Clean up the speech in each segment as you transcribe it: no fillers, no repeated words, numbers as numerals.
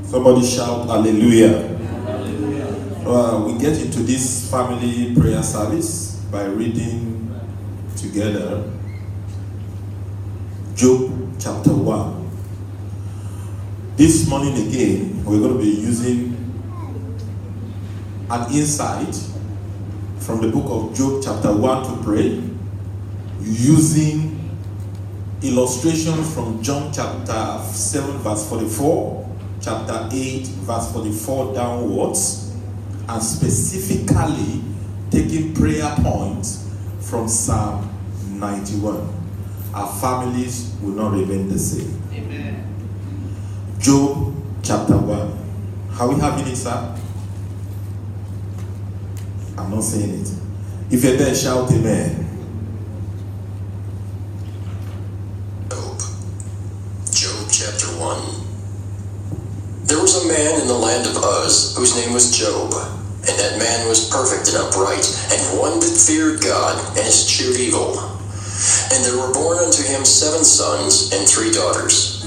Somebody shout hallelujah. We get into this family prayer service by reading together Job chapter 1. This morning again, we're going to be using an insight from the book of Job chapter 1 to pray, using illustrations from John chapter 7 verse 44, chapter 8 verse 44 downwards, and specifically taking prayer points from Psalm 91. Our families will not remain the same. Amen. Job chapter 1. Are we having it, sir? I'm not saying it. If you're there, shout amen. Job chapter 1. There was a man in the land of Uz whose name was Job, and that man was perfect and upright, and one that feared God and eschewed evil. And there were born unto him 7 sons and 3 daughters.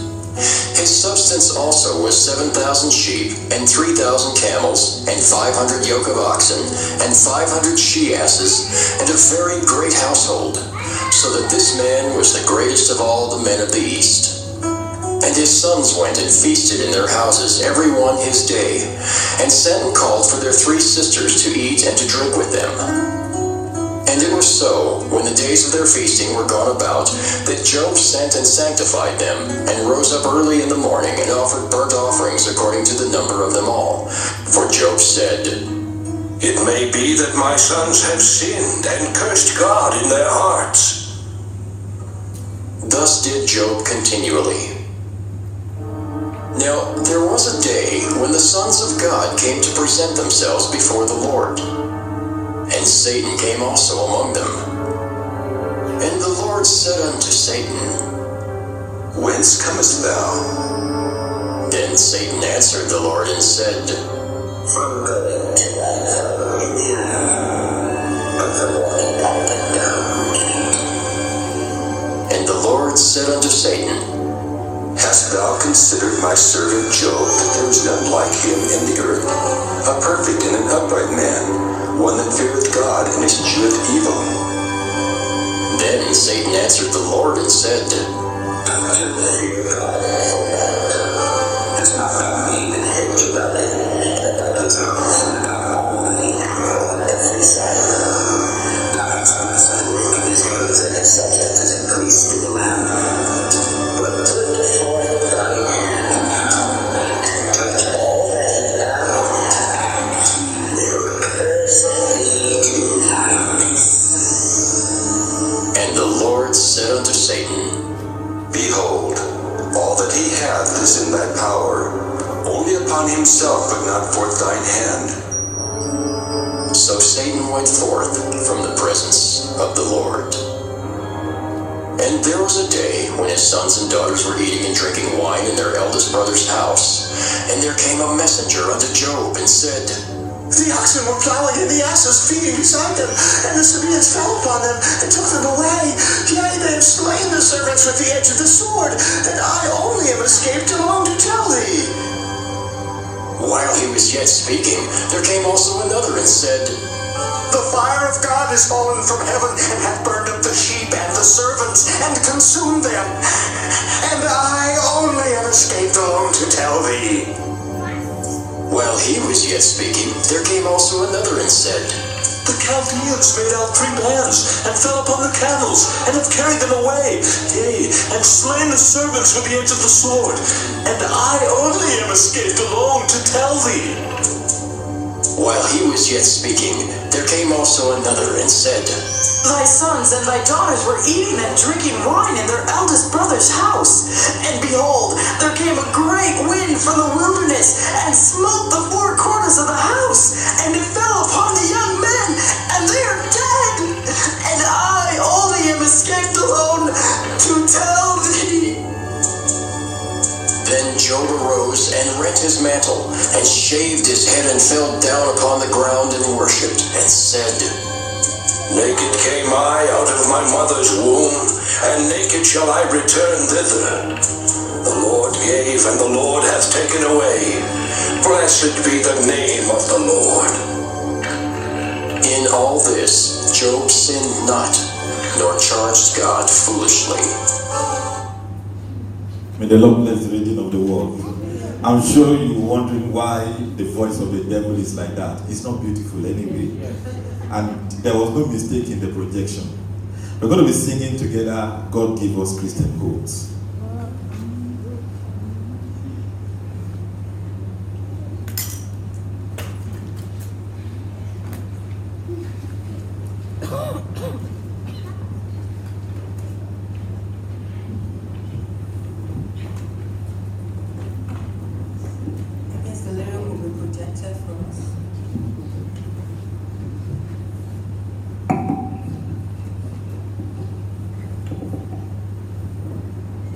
His substance also was 7,000 sheep, and 3,000 camels, and 500 yoke of oxen, and 500 she-asses, and a very great household, so that this man was the greatest of all the men of the East. And his sons went and feasted in their houses, every one his day, and sent and called for their 3 sisters to eat and to drink with them. And it was so, when the days of their feasting were gone about, that Job sent and sanctified them, and rose up early in the morning, and offered burnt offerings according to the number of them all. For Job said, It may be that my sons have sinned and cursed God in their hearts. Thus did Job continually. Now there was a day when the sons of God came to present themselves before the Lord. And Satan came also among them. And the Lord said unto Satan, Whence comest thou? Then Satan answered the Lord and said, From going to thy fellow in the earth, but from walking up and down. And the Lord said unto Satan, Hast thou considered my servant Job, that there is none like him in the earth, a perfect and an upright man, one that feareth God and escheweth evil? Then Satan answered the Lord and said, Has not thou made an hedge about it, that thou dost not listen about all the every side of it? Thou hast not separated his brothers and his subjects and priests in the land, but put forth thy hand, and touch all that he loved. They were cursed thee to thy face. And the Lord said unto Satan, Behold, all that he hath is in thy power, only upon himself put not forth thine hand. So Satan went forth from the presence of the Lord. And there was a day when his sons and daughters were eating and drinking wine in their eldest brother's house. And there came a messenger unto Job and said, The oxen were plowing and the asses feeding beside them, and the Sabaeans fell upon them and took them away. Yea, they have slain the servants with the edge of the sword, and I only am escaped alone to tell thee. While he was yet speaking, there came also another and said, The fire of God is fallen from heaven, and hath burned up the sheep and the servants, and consumed them. And I only am escaped alone to tell thee. While he was yet speaking, there came also another and said, The Chaldeans made out 3 bands, and fell upon the camels, and have carried them away, yea, and slain the servants with the edge of the sword. And I only am escaped alone to tell thee. While he was yet speaking, there came also another and said, Thy sons and thy daughters were eating and drinking wine in their eldest brother's house. And behold, there came a great wind from the wilderness, and smote the 4 corners of the house, and it fell upon the young men, and they are dead. And I only am escaped alone to tell thee. Then Job arose and rent his mantle, and shaved his head, and fell down upon the ground and worshipped, and said, Naked came I out of my mother's womb, and naked shall I return thither. The Lord gave, and the Lord hath taken away. Blessed be the name of the Lord. In all this, Job sinned not, nor charged God foolishly. May the Lord bless the reading of the word. I'm sure you're wondering why the voice of the devil is like that. It's not beautiful anyway. And there was no mistake in the projection. We're going to be singing together, God Give Us Christian Hopes.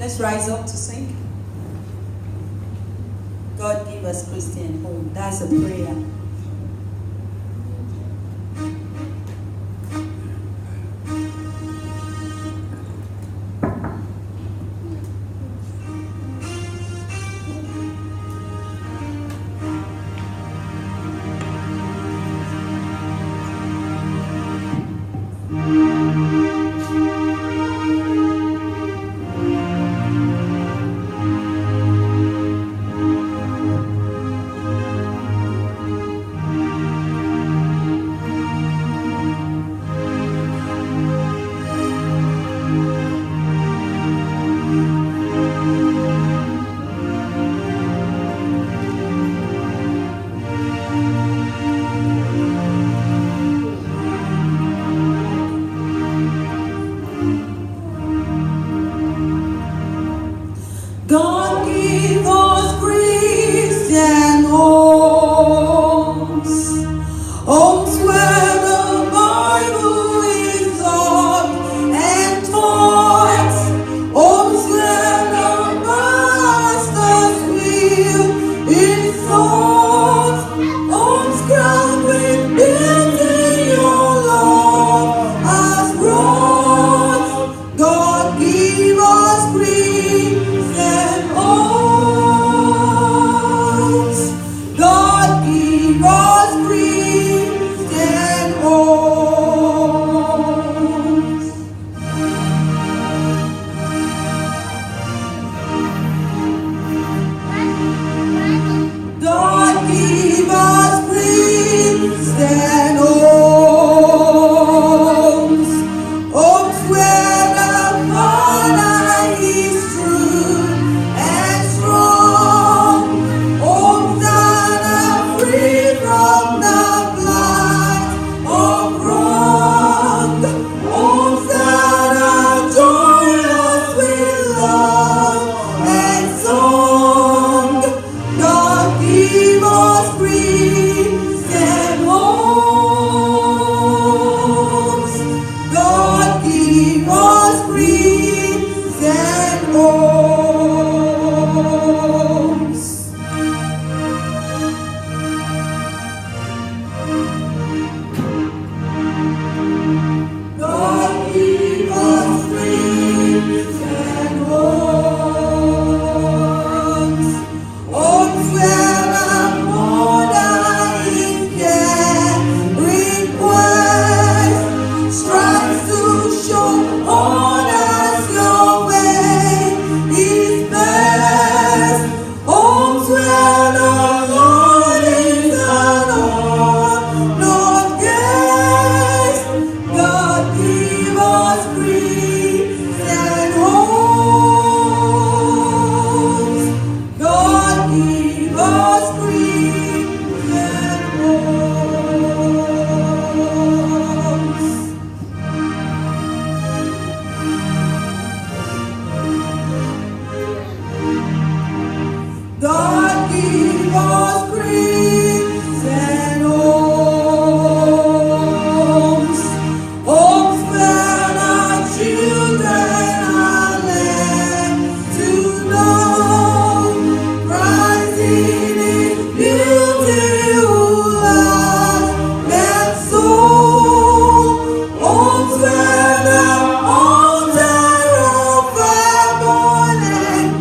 Let's rise up to sing. God give us Christian home. That's a prayer.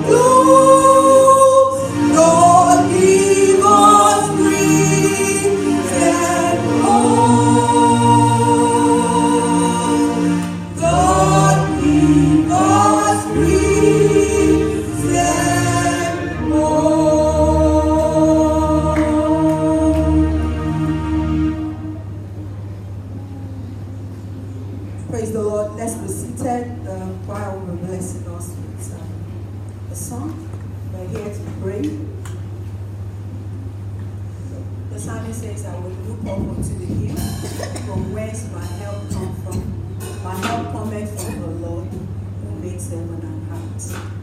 Glory. The psalmist says, I will look up unto the hill, from whence my help comes from. My help cometh from the Lord, who makes heaven and earth.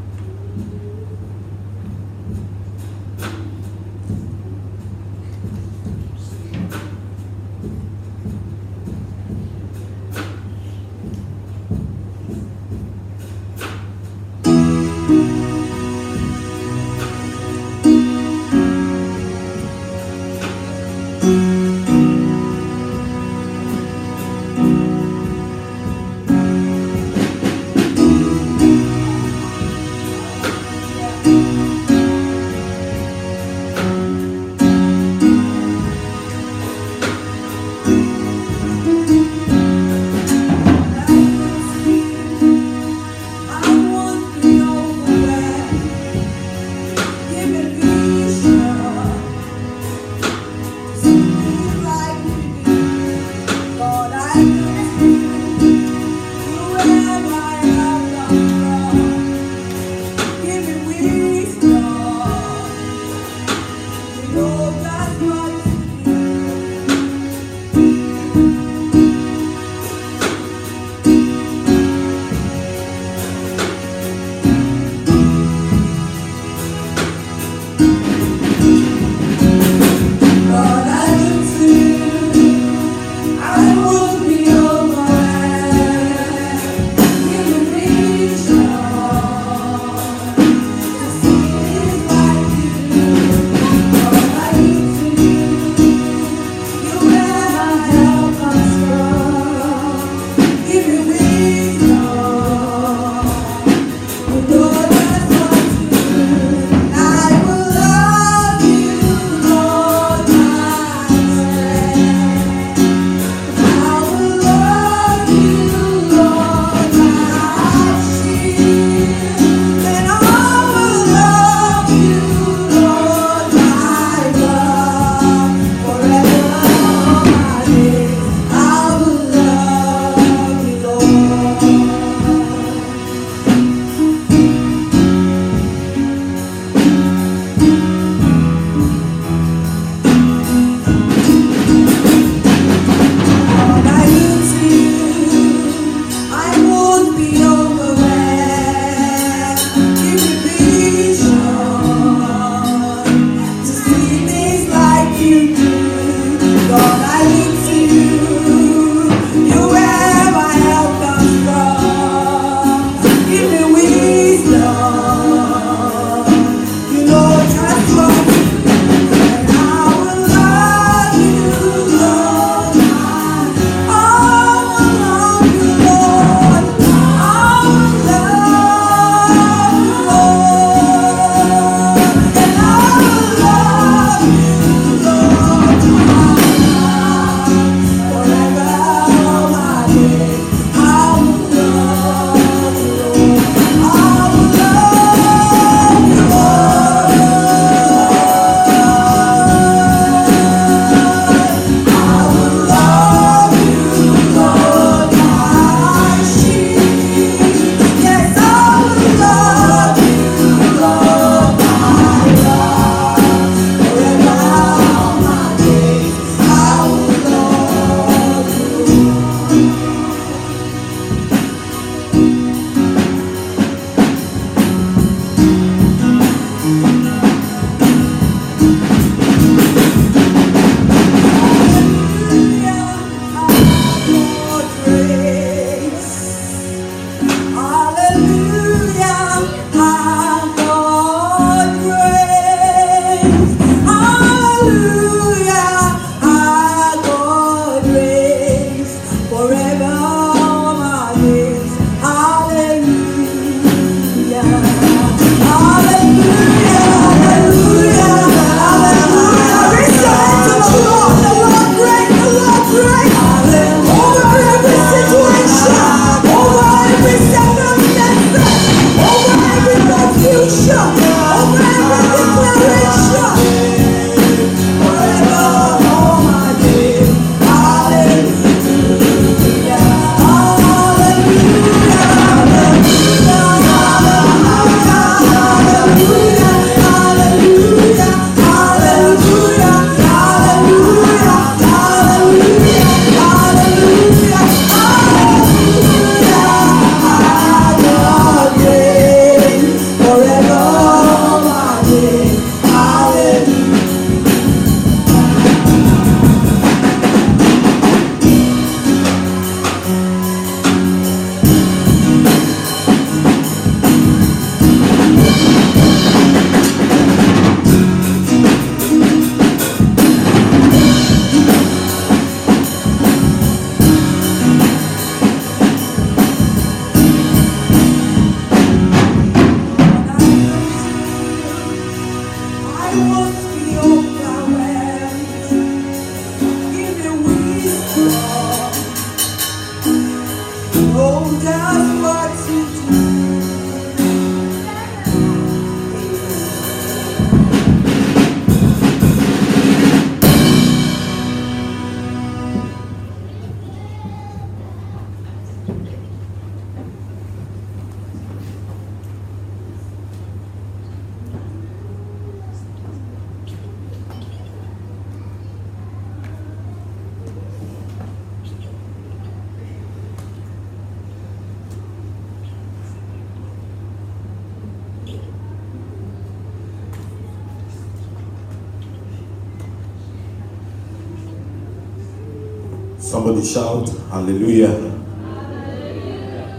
Somebody shout, hallelujah.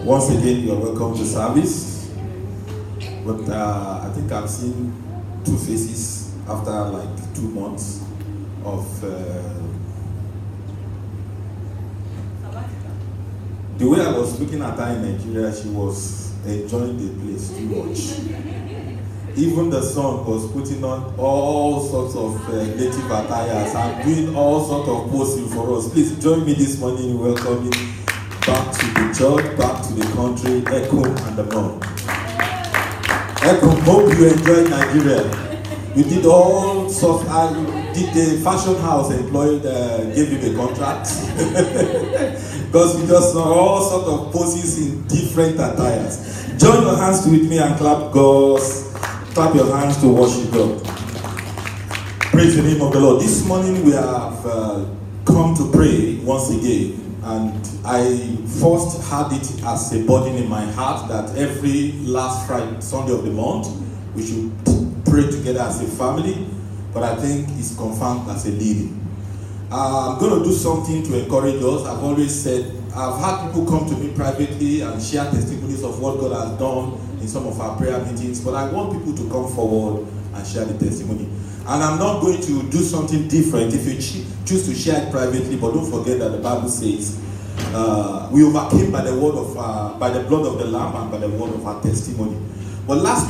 Once again, you're welcome to service. But I think I've seen two faces after like 2 months of the way I was looking at her in Nigeria. She was enjoying the place too much. Even the son was putting on all sorts of native attires and doing all sorts of posing for us. Please join me this morning in welcoming back to the church, back to the country, Echo and the mom. Echo, hope you enjoyed Nigeria. You did all sorts. Did the fashion house employed give you the contract? Because we just saw all sorts of poses in different attires. Join your hands with me and clap Clap your hands to worship God. Praise the name of the Lord. This morning we have come to pray once again, and I first had it as a burden in my heart that every last Friday, Sunday of the month, we should pray together as a family, but I think it's confirmed as a leading. I'm going to do something to encourage us. I've always said, I've had people come to me privately and share testimonies of what God has done in some of our prayer meetings, but I want people to come forward and share the testimony. And I'm not going to do something different if you choose to share it privately, but don't forget that the Bible says we overcame by the word of by the blood of the Lamb and by the word of our testimony. But last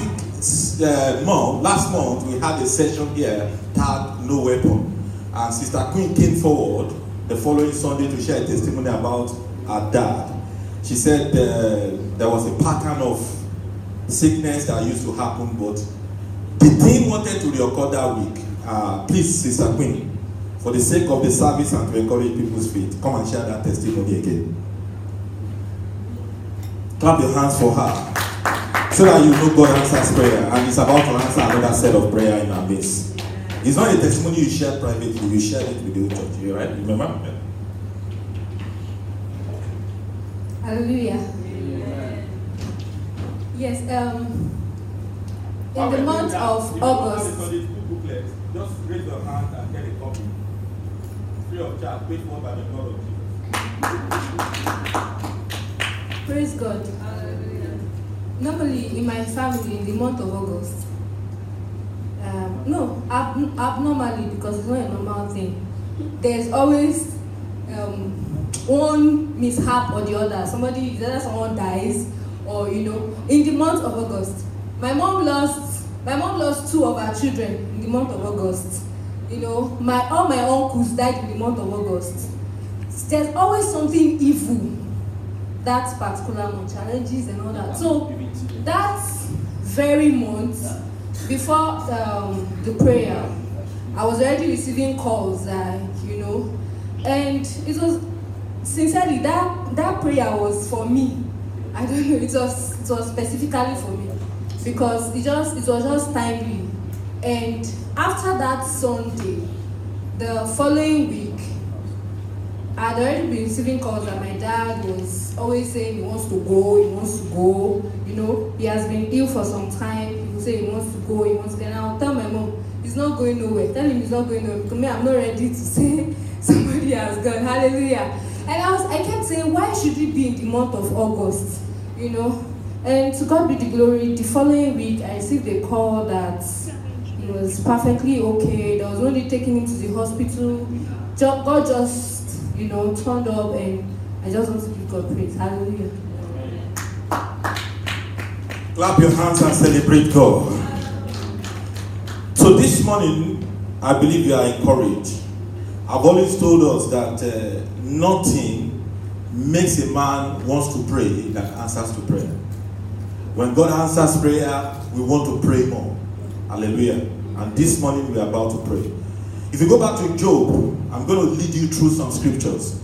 month we had a session here tagged No Weapon, and Sister Queen came forward the following Sunday to share a testimony about her dad. She said there was a pattern of sickness that used to happen, but the thing wanted to reoccur that week. Please, Sister Queen, for the sake of the service and to encourage people's faith, come and share that testimony again. Clap your hands for her, so that you know God answers prayer, and He's about to answer another set of prayer in our midst. It's not a testimony you shared privately, you shared it with the whole church, right? Remember? Hallelujah. Yes, in the month of August. Just raise your hand and get a copy. Free of charge, paid for by the blood of Jesus. Praise God. Normally in my family, in the month of August, abnormally, because it's not a normal thing, there's always one mishap or the other. Either someone dies, or in the month of August, my mom lost 2 of her children in the month of August. All my uncles died in the month of August. There's always something evil that particular month, challenges and all that. So that very month, before the prayer, I was already receiving calls, and it was sincerely that prayer was for me. I don't know, it was specifically for me, because it was just timely. And after that Sunday, the following week, I'd already been receiving calls that my dad was always saying he wants to go. He has been ill for some time. He will say he wants to go. And I'll tell my mom, he's not going nowhere. Tell him he's not going nowhere, because me, I'm not ready to say somebody has gone. Hallelujah. And I kept saying, why should it be in the month of August? And to God be the glory, the following week I received a call that he was perfectly okay. There was no need taking him to the hospital. God just, turned up, and I just want to give God praise. Hallelujah. Clap your hands and celebrate God. So So this morning, I believe you are encouraged. I've always told us that nothing makes a man wants to pray than answers to prayer. When God answers prayer, we want to pray more. Hallelujah. And this morning we are about to pray. If you go back to Job, I'm going to lead you through some scriptures.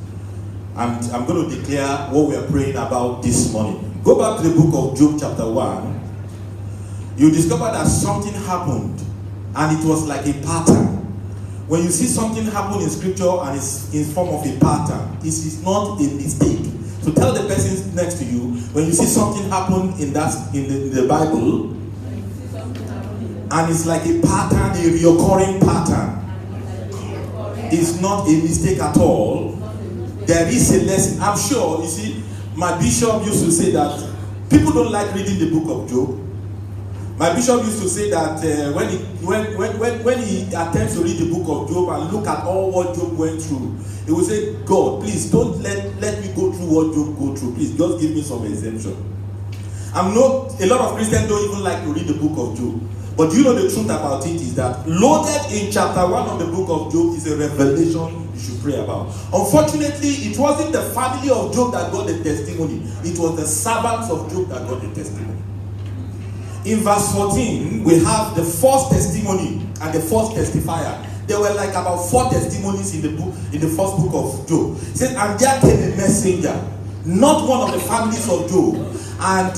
And I'm going to declare what we are praying about this morning. Go back to the book of Job chapter 1. You discover that something happened. And it was like a pattern. When you see something happen in scripture and it's in form of a pattern, it is not a mistake. So tell the person next to you, when you see something happen in the Bible, and it's like a pattern, a recurring pattern, it's not a mistake at all. There is a lesson. I'm sure, you see, my bishop used to say that people don't like reading the book of Job. My bishop used to say that when he attempts to read the book of Job and look at all what Job went through, he will say, God, please don't let me go through what Job go through. Please just give me some exemption. A lot of Christians don't even like to read the book of Job. But you know the truth about it is that loaded in chapter 1 of the book of Job is a revelation you should pray about. Unfortunately, it wasn't the family of Job that got the testimony. It was the servants of Job that got the testimony. In verse 14, we have the first testimony and the first testifier. There were like about 4 testimonies in the first book of Job. It says, and there came a messenger, not one of the families of Job. And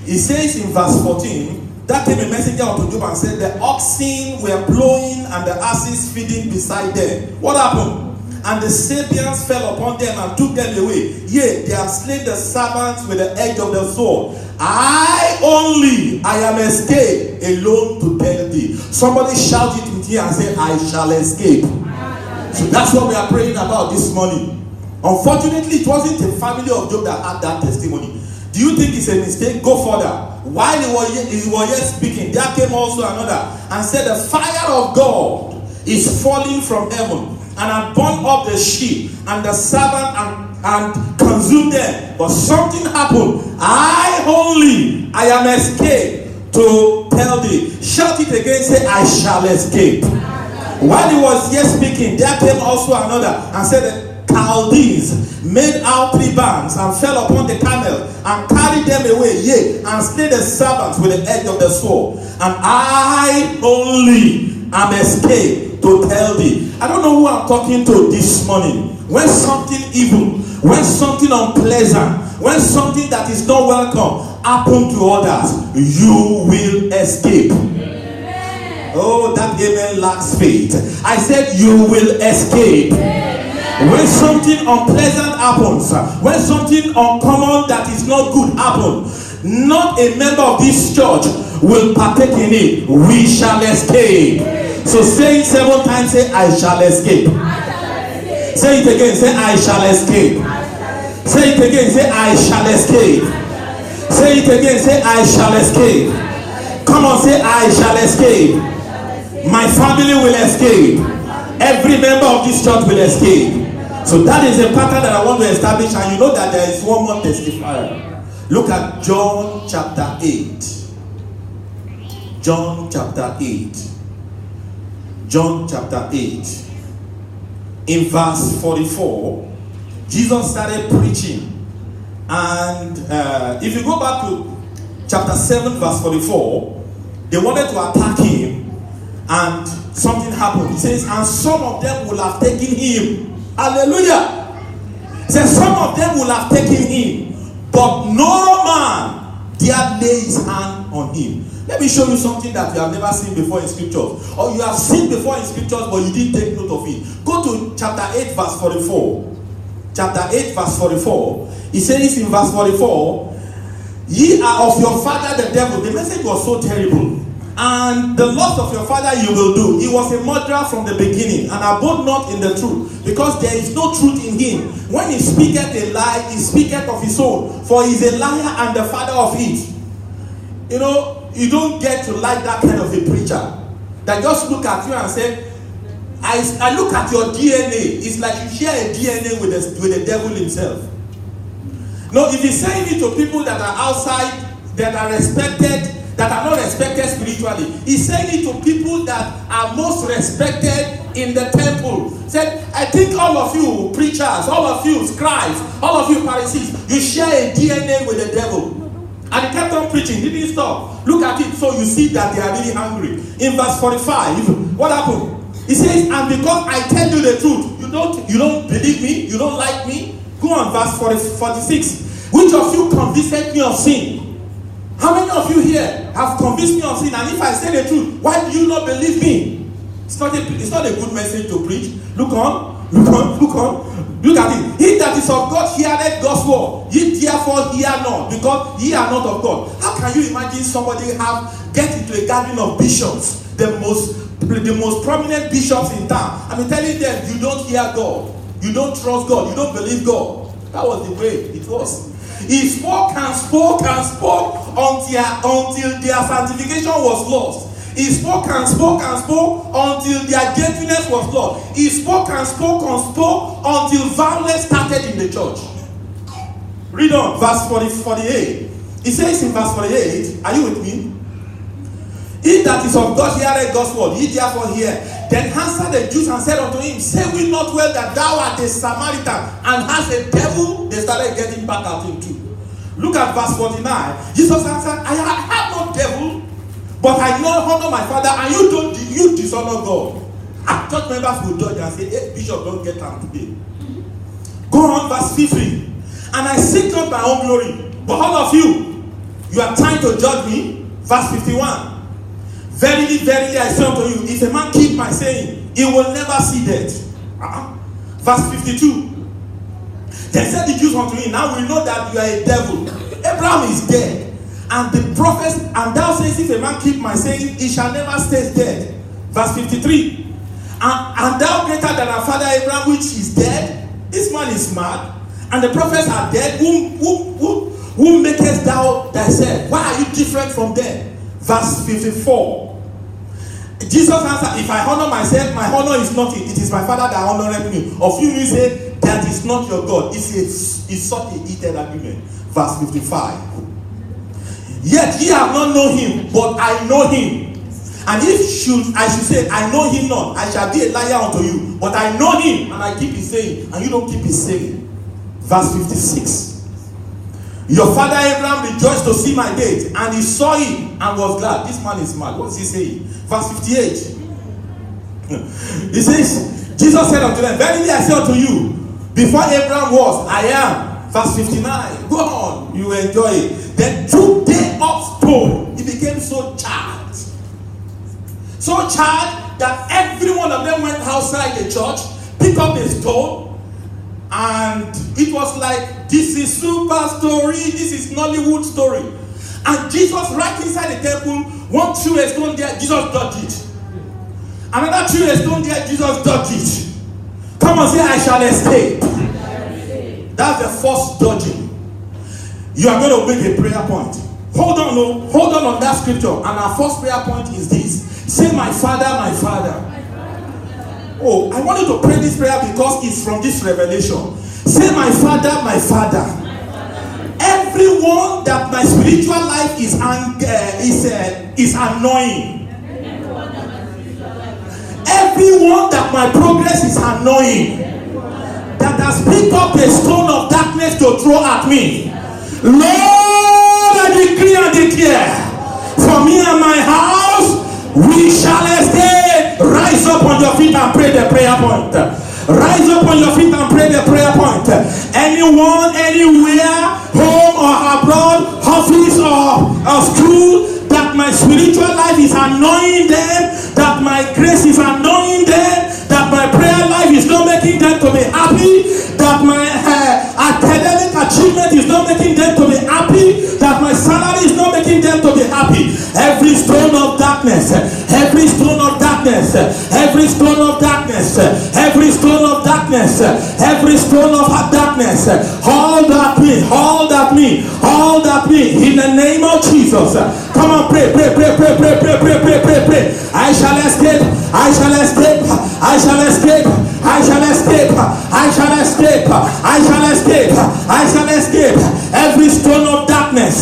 it says in verse 14, that came a messenger unto Job and said, the oxen were plowing and the asses feeding beside them. What happened? And the Sabians fell upon them and took them away. Yea, they have slain the servants with the edge of the sword. I am escaped alone to tell thee. Somebody shout it with you and say, I shall escape. So that's what we are praying about this morning. Unfortunately, it wasn't the family of Job that had that testimony. Do you think it's a mistake? Go further. While he was yet speaking, there came also another and said, the fire of God is falling from heaven and had burned up the sheep and the servant and consumed them. But something happened. I am escaped to tell thee. Shout it again, say, I shall escape. While he was yet speaking, there came also another and said, the Chaldees made out 3 bands and fell upon the camels and carried them away, yea, and slay the servants with the edge of the sword. And I only am escaped to tell thee. I don't know who I'm talking to this morning. When something evil, when something unpleasant, when something that is not welcome happen to others, you will escape. Amen. Oh, that amen lacks faith. I said you will escape. Amen. When something unpleasant happens, when something uncommon that is not good happens, not a member of this church will partake in it. We shall escape. Amen. So say it 7 times, say I shall escape. Say it again, say I shall escape. Say it again, say I shall escape. Say it again, say I shall escape. Come on, say I shall escape. My family will escape. Every member of this church will escape. So that is a pattern that I want to establish, and you know that there is one more testifier. Look at John chapter 8. John chapter 8. John chapter 8. In verse 44, Jesus started preaching. And if you go back to chapter 7, verse 44, they wanted to attack him, and something happened. He says, and some of them will have taken him. Hallelujah. He says, some of them will have taken him, but no man dare lay his hand on him. Let me show you something that you have never seen before in scriptures, or you have seen before in scriptures but you didn't take note of it. Go to chapter 8 verse 44. Chapter 8 verse 44. He says in verse 44, ye are of your father the devil. The message was so terrible. And the lust of your father you will do. He was a murderer from the beginning, and abode not in the truth, because there is no truth in him. When he speaketh a lie, he speaketh of his own, for he is a liar and the father of it. You know, you don't get to like that kind of a preacher that just look at you and say, I look at your DNA. It's like you share a DNA with the devil himself. No, if he's saying it to people that are outside, that are respected, that are not respected spiritually. He's saying it to people that are most respected in the temple. Said, I think all of you preachers, all of you scribes, all of you Pharisees, you share a DNA with the devil. And he kept on preaching, he didn't stop. Look at it, so you see that they are really hungry. In verse 45, what happened? He says, and because I tell you the truth, you don't believe me, you don't like me. Go on, verse 46. Which of you convinced me of sin? How many of you here have convinced me of sin? And if I say the truth, why do you not believe me? It's not a good message to preach. Look on. Look at it. He that is of God heareth God's word. Ye therefore hear not, because ye are not of God. How can you imagine somebody get into a gathering of bishops, the most prominent bishops in town? I mean, telling them you don't hear God, you don't trust God, you don't believe God. That was the way it was. He spoke and spoke and spoke until their sanctification was lost. He spoke and spoke and spoke until their gentleness was lost. He spoke and spoke and spoke until violence started in the church. Read on, verse 48. It says in verse 48, are you with me? He that is of God heareth God's word, ye therefore hear. Then answered the Jews and said unto him, say we not well that thou art a Samaritan and hast a devil? They started getting back at him too. Look at verse 49. Jesus answered, I have no devil, but I honor my Father, and you dishonor God. And church members will judge and say, hey, Bishop, don't get down today. Go on, verse 50. And I seek not my own glory, but all of you are trying to judge me. Verse 51. Verily, verily, I say unto you, if a man keep my saying, he will never see death. Verse 52. Then said the Jews unto him, now we know that you are a devil. Abraham is dead. And the prophets, and thou sayest, if a man keep my saying, he shall never stay dead. Verse 53. And thou greater than our father Abraham, which is dead? This man is mad. And the prophets are dead. Whom makest thou thyself? Why are you different from them? Verse 54. Jesus answered, if I honor myself, my honor is nothing. It is my Father that honoreth me. Of you say, that is not your God. It's such a heated argument. Verse 55. Yet ye have not known him, but I know him. And if I should say, I know him not, I shall be a liar unto you. But I know him, and I keep his saying, and you don't keep his saying. Verse 56. Your father Abraham rejoiced to see my day, and he saw it and was glad. This man is mad. What is he saying? Verse 58. He says, Jesus said unto them, verily I say unto you, before Abraham was, I am. Verse 59. Go on, you enjoy it. Then took they up stone. He became so charged. So charged that every one of them went outside the church, picked up a stone, and it was like, this is super story, this is Nollywood story. And Jesus, right inside the temple, one threw a stone there, Jesus dodged it. Another threw a stone there, Jesus dodged it. Come on, say, I shall escape. That's the first dodging. You are going to make a prayer point. Hold on that scripture. And our first prayer point is this. Say, my Father, my Father. Oh, I want you to pray this prayer because it's from this revelation. Say, my Father, my Father. Everyone that my spiritual life is annoying. Everyone that my progress is annoying, that has picked up a stone of darkness to throw at me, Lord, I decree and declare, for me and my house, we shall escape. Rise up on your feet and pray the prayer point. Rise up on your feet and pray the prayer point. Anyone, anywhere, home or abroad, office or school, that my spiritual life is annoying them, that my grace is annoying them, that my prayer life is not making them to be happy, that my academic achievement is not making them to be happy, that my salary is not making them to be happy. Every stone of darkness, every stone of darkness, every stone of darkness, every stone of darkness, every stone of darkness, hold at me, hold at me, hold at me, in the name of Jesus. Come on, pray. I shall escape, I shall escape, I shall escape, I shall escape, I shall escape, I shall escape, I shall escape. Every stone of darkness,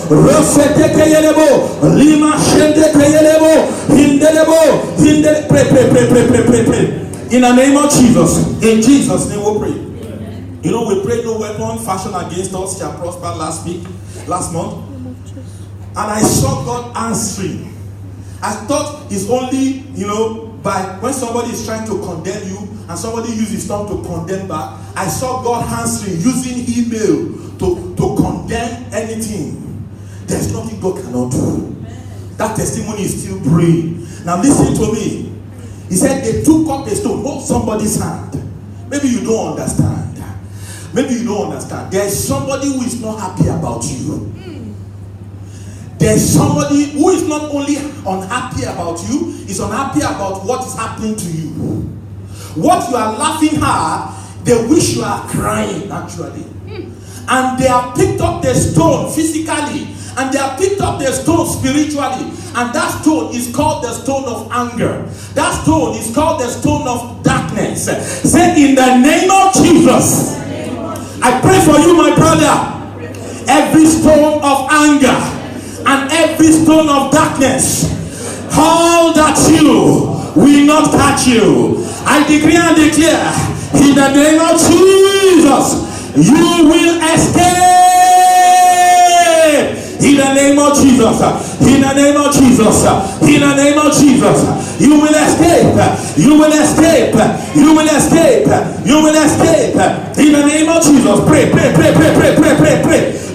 Rosete Kayelebo, Lima Shende Kayelebo, Hindelebo, Hindele. Pray. In the name of Jesus. In Jesus' name we pray. You know, we prayed no weapon fashioned against us shall prosper last month. And I saw God answering. I thought it's only, by when somebody is trying to condemn you and somebody uses tongue to condemn back. I saw God answering using email to condemn anything. There's nothing God cannot do. That testimony is still brewing. Now listen to me. He said they took up a stone, hold somebody's hand. Maybe you don't understand. There is somebody who is not happy about you. There's somebody who is not only unhappy about you, is unhappy about what is happening to you. What you are laughing at, they wish you are crying actually. And they have picked up the stone physically, and they have picked up the stone spiritually. And that stone is called the stone of anger. That stone is called the stone of darkness. Say, in the name of Jesus, I pray for you, my brother. Every stone of anger and every stone of darkness hauled at you will not catch you. I decree and declare, in the name of Jesus, you will escape. In the name of Jesus, in the name of Jesus, in the name of Jesus, you will escape. You will escape. You will escape. You will escape. In the name of Jesus, pray.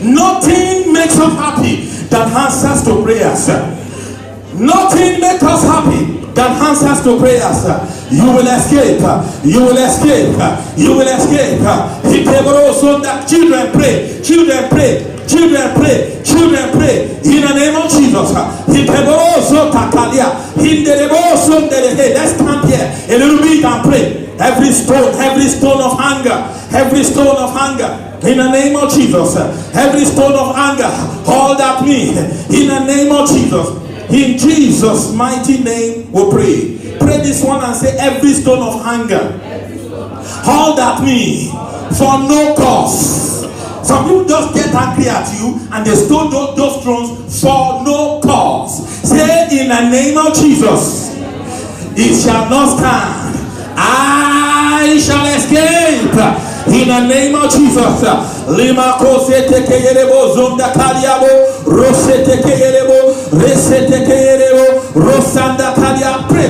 Nothing makes us happy that answers to prayers. Nothing makes us happy that answers to prayers. You will escape. You will escape. You will escape. Children pray. Children pray. Children pray. Children pray. In the name of Jesus. Let's stand here a little bit and pray. Every stone of anger. Every stone of anger. In the name of Jesus. Every stone of anger. Hold at me. In the name of Jesus. In Jesus' mighty name we pray. Pray this one and say, every stone of anger hold at me for no cause. Some people just get angry at you and they stone those thrones for no cause. Say, in the name of Jesus, it shall not stand. I shall escape. In the name of Jesus, Lima Kosete Kayerebo, Zonda Kaliabo, Rosete Kayerebo, Resete Kayerebo, Rosanda Kalia. Pray.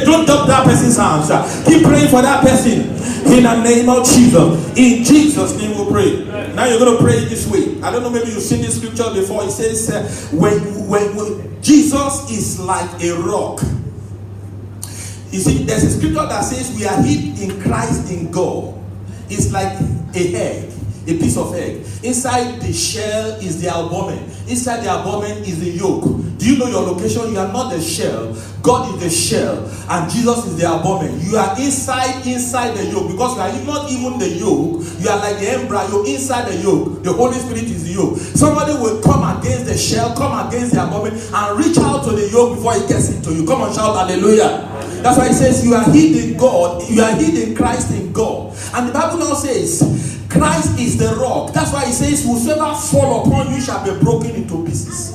Don't dump that person's hands. Keep praying for that person. In the name of Jesus. In Jesus' name we pray. Now you're going to pray this way. I don't know, maybe you've seen this scripture before. It says, when Jesus is like a rock. You see, there's a scripture that says we are hid in Christ in God. It's like a egg, a piece of egg. Inside the shell is the albumen. Inside the albumen is the yolk. Do you know your location? You are not the shell. God is the shell, and Jesus is the albumen. You are inside the yolk, because you are not even the yolk. You are like the embryo. You're inside the yolk. The Holy Spirit is the yolk. Somebody will come against the shell, come against the albumen, and reach out to the yolk before it gets into you. Come on, shout hallelujah. That's why it says you are hid in God. You are hid in Christ in God. And the Bible now says Christ is the rock. That's why it says whosoever fall upon you shall be broken into pieces.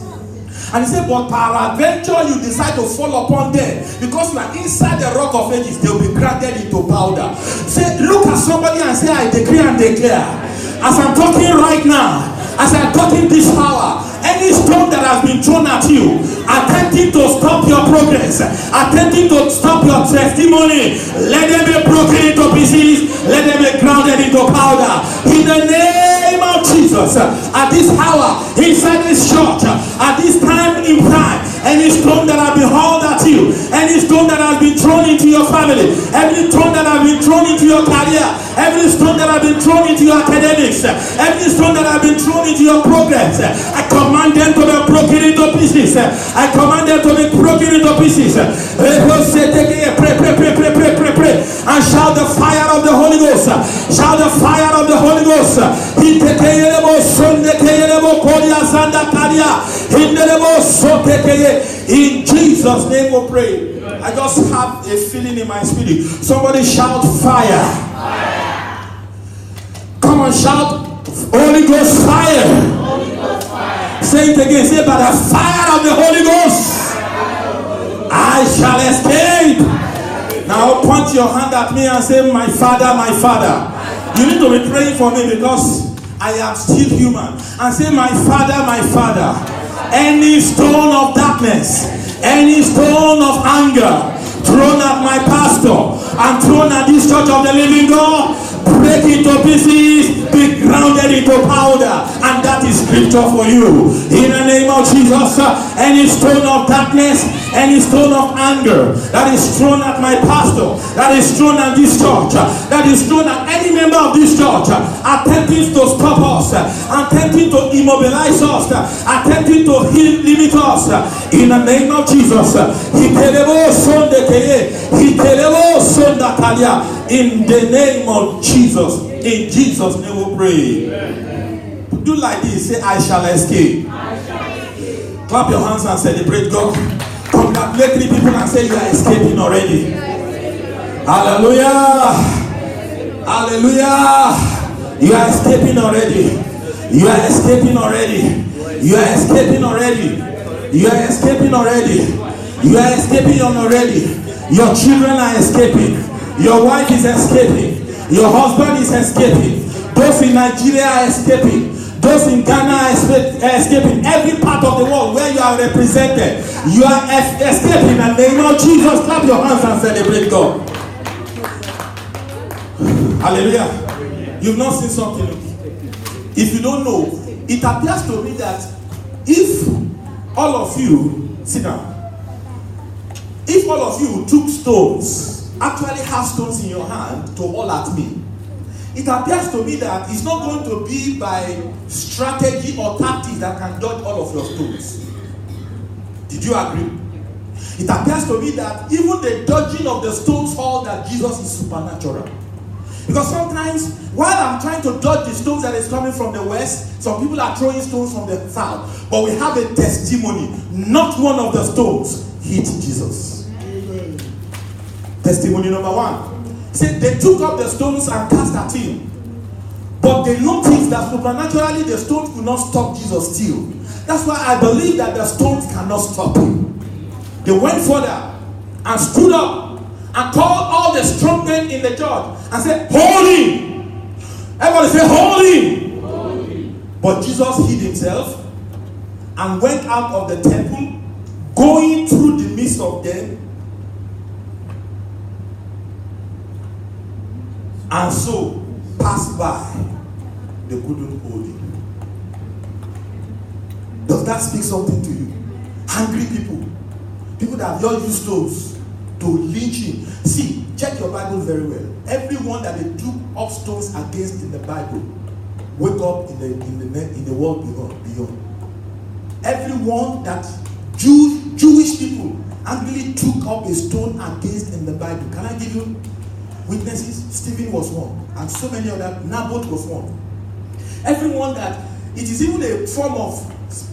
And he said, but peradventure you decide to fall upon them, because you are inside the rock of ages, they will be grounded into powder. Say, look at somebody and say, I decree and declare, as I'm talking right now, as I'm talking this hour, any stone that has been thrown at you, attempting to stop your progress, attempting to stop your testimony, let them be broken into pieces, let them be grounded into powder. In the name of Jesus, at this hour, inside this church, at this time in time, any stone that has been hauled at you, any stone that has been thrown into your family, every stone that has been thrown into your career, every stone that has been thrown into your academics, every stone that has been thrown into your progress, I command them to be broken into pieces. I command them to be broken into pieces. Pray, and shout the fire of the Holy Ghost. Shout the fire of the Holy Ghost. In Jesus' name we pray. I just have a feeling in my spirit. Somebody shout fire. Come on, shout Holy Ghost fire. Holy Ghost fire. Say it again. Say, by the fire of the Holy Ghost, I shall escape. Now point your hand at me and say, my Father, my Father. You need to be praying for me because I am still human. And say, my Father, my Father. Any stone of darkness, any stone of anger thrown at my pastor and thrown at this church of the living God, break into pieces, be grounded into powder, and that is scripture for you. In the name of Jesus, any stone of darkness, any stone of anger that is thrown at my pastor, that is thrown at this church, that is thrown at any member of this church, attempting to stop us, attempting to immobilize us, attempting to limit us, in the name of Jesus, in the name of Jesus, in Jesus' name we pray. Do like this, say, I shall escape. Clap your hands and celebrate God. Congratulate 3 people and say, you are escaping already. Hallelujah. Hallelujah. You are escaping already. You are escaping already. You are escaping already. You are escaping already. You are escaping already. Your children are escaping. Your wife is escaping. Your husband is escaping. Those in Nigeria are escaping. Those in Ghana are escaping. Every part of the world where you are represented, you are escaping. In the name of Jesus, clap your hands and celebrate God. Hallelujah. You've not seen something. If you don't know, it appears to me that if all of you, sit down, if all of you took stones, actually have stones in your hand to haul at me, it appears to me that it's not going to be by strategy or tactics that can dodge all of your stones. Did you agree? It appears to me that even the dodging of the stones haul that Jesus is supernatural. Because sometimes, while I'm trying to dodge the stones that is coming from the west, some people are throwing stones from the south. But we have a testimony. Not one of the stones hit Jesus. Testimony number 1. Say they took up the stones and cast at him. But they noticed that supernaturally the stones could not stop Jesus still. That's why I believe that the stones cannot stop him. They went further and stood up and called all the strong men in the church and said, hold him. Everybody say, hold him. Hold him. But Jesus hid himself and went out of the temple, going through the midst of them, and so passed by. They couldn't hold him. Does that speak something to you? Hungry people, people that have not used stones to lynch him. See, check your Bible very well. Everyone that they took up stones against in the Bible, wake up in the world beyond. Everyone that Jewish people actually took up a stone against in the Bible. Can I give you witnesses? Stephen was one, and so many other. Naboth was one. Everyone that it is even a form of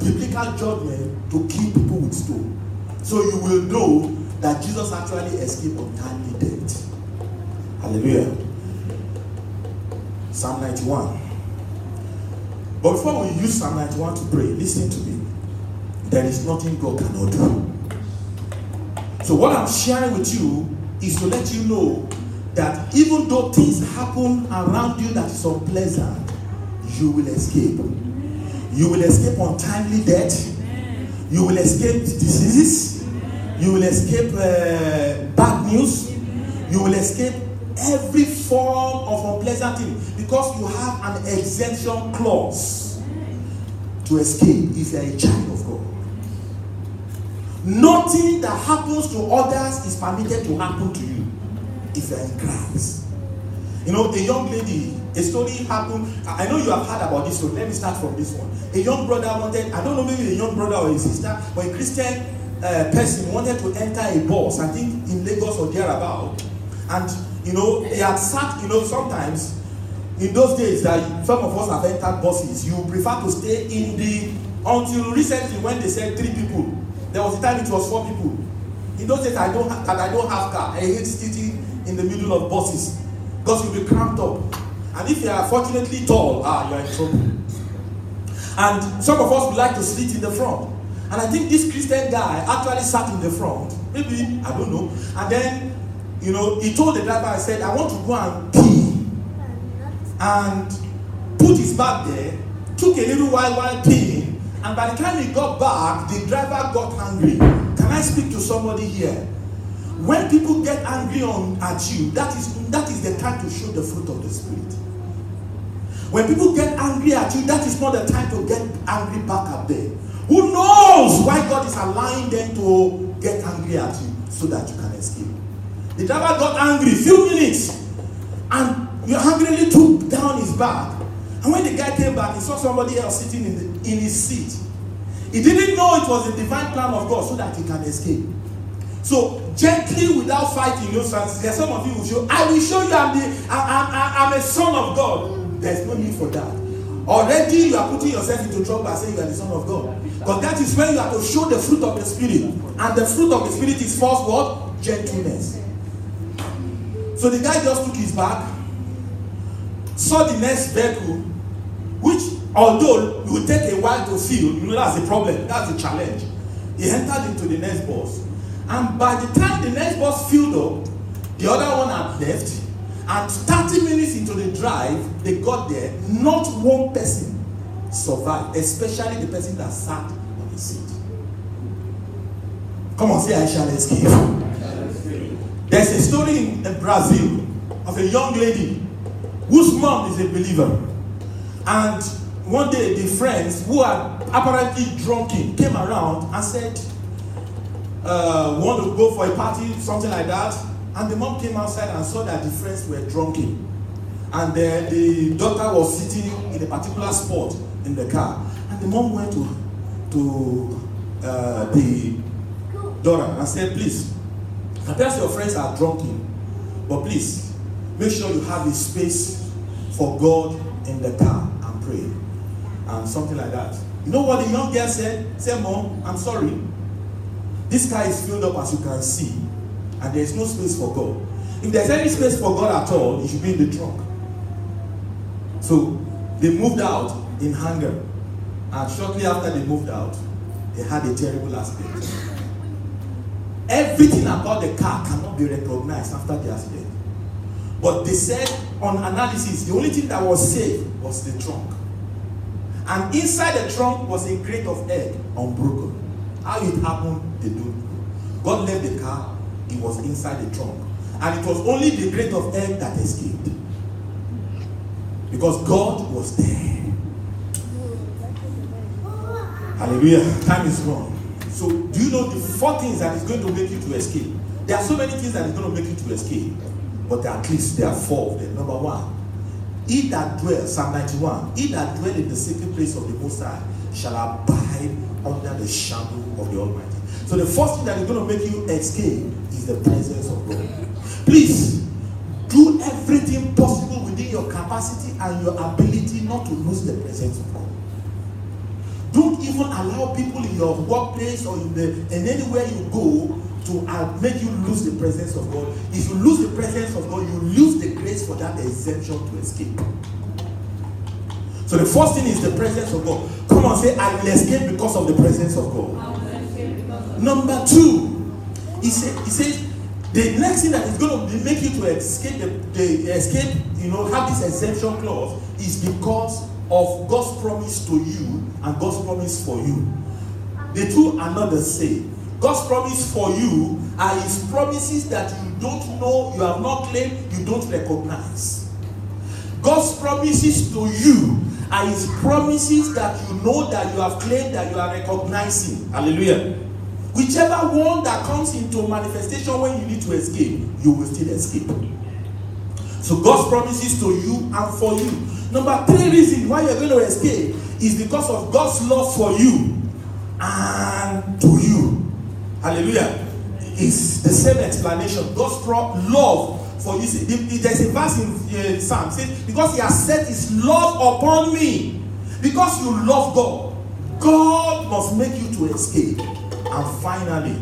biblical judgment to kill people with stone. So you will know that Jesus actually escaped untimely death. Hallelujah. Psalm 91. But before we use Psalm 91 to pray, listen to me. There is nothing God cannot do. So what I'm sharing with you is to let you know that even though things happen around you that is unpleasant, you will escape. You will escape untimely death. You will escape diseases. You will escape bad news. You will escape every form of unpleasant thing because you have an exemption clause to escape if you are a child of God. Nothing that happens to others is permitted to happen to you if you are in Christ. You know, a young lady, a story happened. I know you have heard about this story. Let me start from this one. A young brother wanted, I don't know, maybe a young brother or a sister, but a Christian person wanted to enter a bus, I think in Lagos or thereabout. And, you know, they had sat, you know, sometimes in those days that some of us have entered buses, you prefer to stay in the, until recently when they said 3 people. There was a time it was 4 people. In those days I don't have car. I hate sitting in the middle of buses because you'll be cramped up. And if you are fortunately tall, you are in trouble. And some of us would like to sit in the front. And I think this Christian guy actually sat in the front. Maybe, I don't know. And then, you know, he told the driver, I said, I want to go and pee. And put his bag there, took a little while peeing. And by the time he got back, the driver got angry. Can I speak to somebody here? When people get angry at you, that is the time to show the fruit of the Spirit. When people get angry at you, that is not the time to get angry back at them. Who knows why God is allowing them to get angry at you so that you can escape? The driver got angry, few minutes, and you angrily took down his bag. And when the guy came back, he saw somebody else sitting in his seat. He didn't know it was a divine plan of God so that he can escape. So gently, without fighting, there's some of you who show, I will show you I'm a son of God. There's no need for that. Already you are putting yourself into trouble by saying you are the son of God. But that is when you have to show the fruit of the Spirit. And the fruit of the Spirit is first what? Gentleness. So the guy just took his bag, saw the next vehicle, which although it will take a while to fill, you know that's the problem, that's the challenge. He entered into the next bus. And by the time the next bus filled up, the other one had left. And 30 minutes into the drive, they got there, not one person survived, especially the person that sat on the seat. Come on, say, I shall escape. There's a story in Brazil of a young lady whose mom is a believer. And one day the friends who are apparently drunken came around and said, want to go for a party, something like that. And the mom came outside and saw that the friends were drunken. And the daughter was sitting in a particular spot in the car. And the mom went to the daughter and said, please, perhaps your friends are drunken, but please, make sure you have a space for God in the car and pray. And something like that. You know what the young girl said? Said, Mom, I'm sorry. This car is filled up as you can see. And there is no space for God. If there's any space for God at all, it should be in the trunk. So they moved out in anger. And shortly after they moved out, they had a terrible accident. Everything about the car cannot be recognized after the accident. But they said on analysis, the only thing that was safe was the trunk. And inside the trunk was a crate of egg, unbroken. How it happened, they don't know. God left the car, it was inside the trunk. And it was only the crate of egg that escaped. Because God was there. Hallelujah. Time is gone. So, do you know the 4 things that is going to make you to escape? There are so many things that is going to make you to escape. But at least there are 4 of them. Number 1. He that dwells, Psalm 91, he that dwells in the secret place of the Most High shall abide under the shadow of the Almighty. So the first thing that is going to make you escape is the presence of God. Please, do everything possible within your capacity and your ability not to lose the presence of God. Don't even allow people in your workplace or in anywhere you go to make you lose the presence of God. If you lose the presence of God, you lose the grace for that exemption to escape. So the first thing is the presence of God. Come on, say, I will escape because of the presence of God. Number 2, he says, the next thing that is going to make you to escape, have this exemption clause is because of God's promise to you and God's promise for you. The two are not the same. God's promise for you are His promises that you don't know, you have not claimed, you don't recognize. God's promises to you are His promises that you know, that you have claimed, that you are recognizing. Hallelujah. Whichever one that comes into manifestation when you need to escape, you will still escape. So God's promises to you and for you. Number 3 reason why you're going to escape is because of God's love for you and to you. Hallelujah. It's the same explanation. God's love for you. There's a verse in Psalm says, because He has set His love upon me. Because you love God, God must make you to escape. And finally,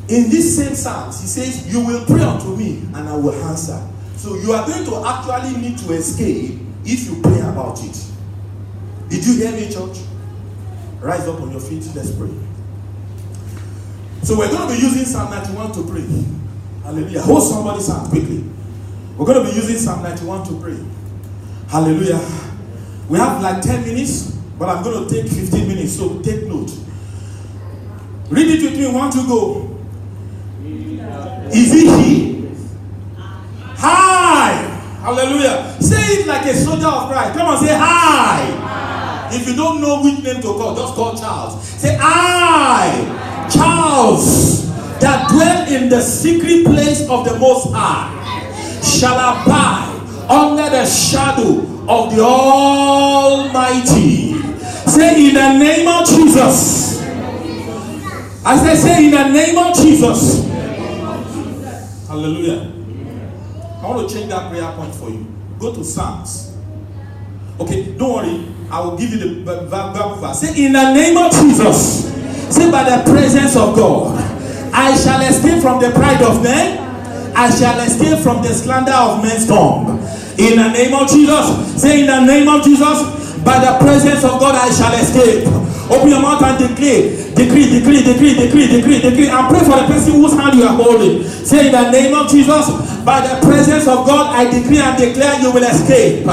in this same Psalms, He says, you will pray unto me and I will answer. So you are going to actually need to escape if you pray about it. Did you hear me, church? Rise up on your feet. Let's pray. So we're going to be using Psalm 91 to pray. Hallelujah. Hold somebody's hand quickly. We're going to be using Psalm 91 to pray. Hallelujah. We have like 10 minutes, but I'm going to take 15 minutes, so take note. Read it with me. 1, 2, go. Is it he? Hi. Hallelujah. Say it like a soldier of Christ. Come on, say hi. If you don't know which name to call, just call Charles. Say I, Charles, that dwell in the secret place of the Most High, shall abide under the shadow of the Almighty. Say in the name of Jesus. I say in the name of Jesus. Hallelujah. I want to change that prayer point for you. Go to Psalms. Okay, don't worry. I will give you the Bible verse. Say in the name of Jesus. Say by the presence of God, I shall escape from the pride of men. I shall escape from the slander of men's tongue. In the name of Jesus. Say in the name of Jesus, by the presence of God I shall escape. Open your mouth and decree. Decree. And pray for the person whose hand you are holding. Say in the name of Jesus, by the presence of God I decree and declare you will escape.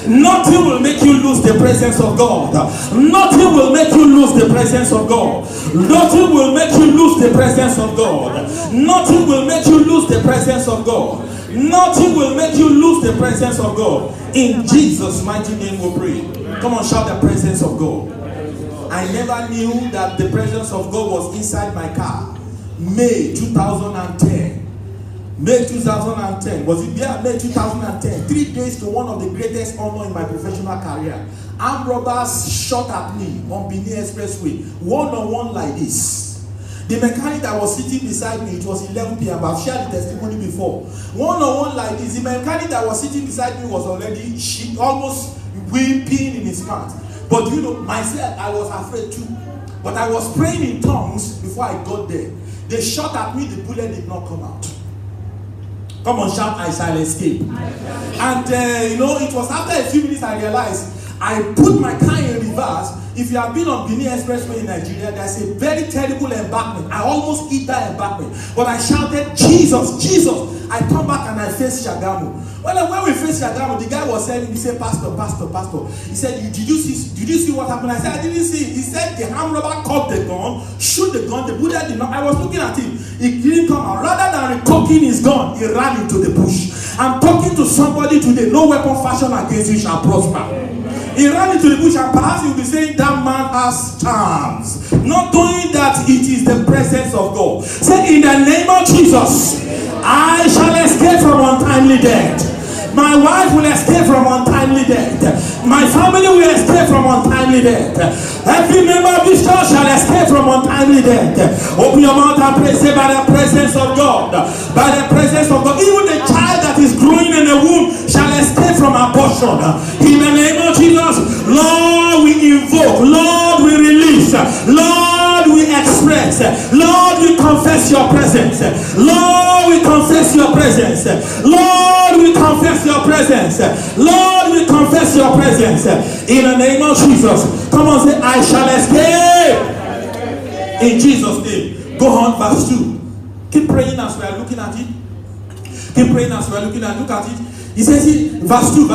Nothing will make you lose the presence of God. Nothing will make you lose the presence of God. Nothing will make you lose the presence of God. Nothing will make you lose the presence of God. Nothing will make you lose the presence of God. In Jesus' mighty name we pray. Come on, shout the presence of God. I never knew that the presence of God was inside my car. May 2010. May 2010. Was it there? May 2010. 3 days to one of the greatest honor in my professional career. Armed robbers shot at me on Benin Expressway. One-on-one like this. The mechanic that was sitting beside me, it was 11 p.m. I've shared the testimony before. One-on-one like this. The mechanic that was sitting beside me was already almost weeping in his pants. But you know, myself, I was afraid too. But I was praying in tongues before I got there. They shot at me, the bullet did not come out. Come on, shout, I shall escape. And you know, it was after a few minutes I realized I put my car in reverse. If you have been on Benin Expressway in Nigeria, there's a very terrible embankment. I almost hit that embankment. But I shouted, Jesus, Jesus. I come back and I faced Shagamu. When we faced Shagamu, the guy was saying, he said, Pastor. He said, did you see what happened? I said, I didn't see it. He said, the armed robber cocked the gun, shoot the gun, the bullet did not. I was looking at him. He didn't come out. Rather than recocking his gun, he ran into the bush. I'm talking to somebody today, no weapon fashioned against you shall prosper. He ran into the bush and perhaps you'll be saying that man has charms. Not knowing that it is the presence of God. Say in the name of Jesus, I shall escape from untimely death. My wife will escape from untimely death. My family will escape from untimely death. Every member of this church shall escape from untimely death. Open your mouth and pray. Say by the presence of God. By the presence of God. Even the child that is growing in the womb shall escape from abortion. In the name of Jesus, Lord, we invoke. Lord, we release. Lord, we express. Lord, we confess your presence. Lord, we confess your presence. Lord, we confess your presence. Lord, we confess your presence. In the name of Jesus. Come on, say, I shall escape. In Jesus' name. Go on, verse 2. Keep praying as we are looking at it. Keep praying as we are looking at it. Look at it. He says, verse 2.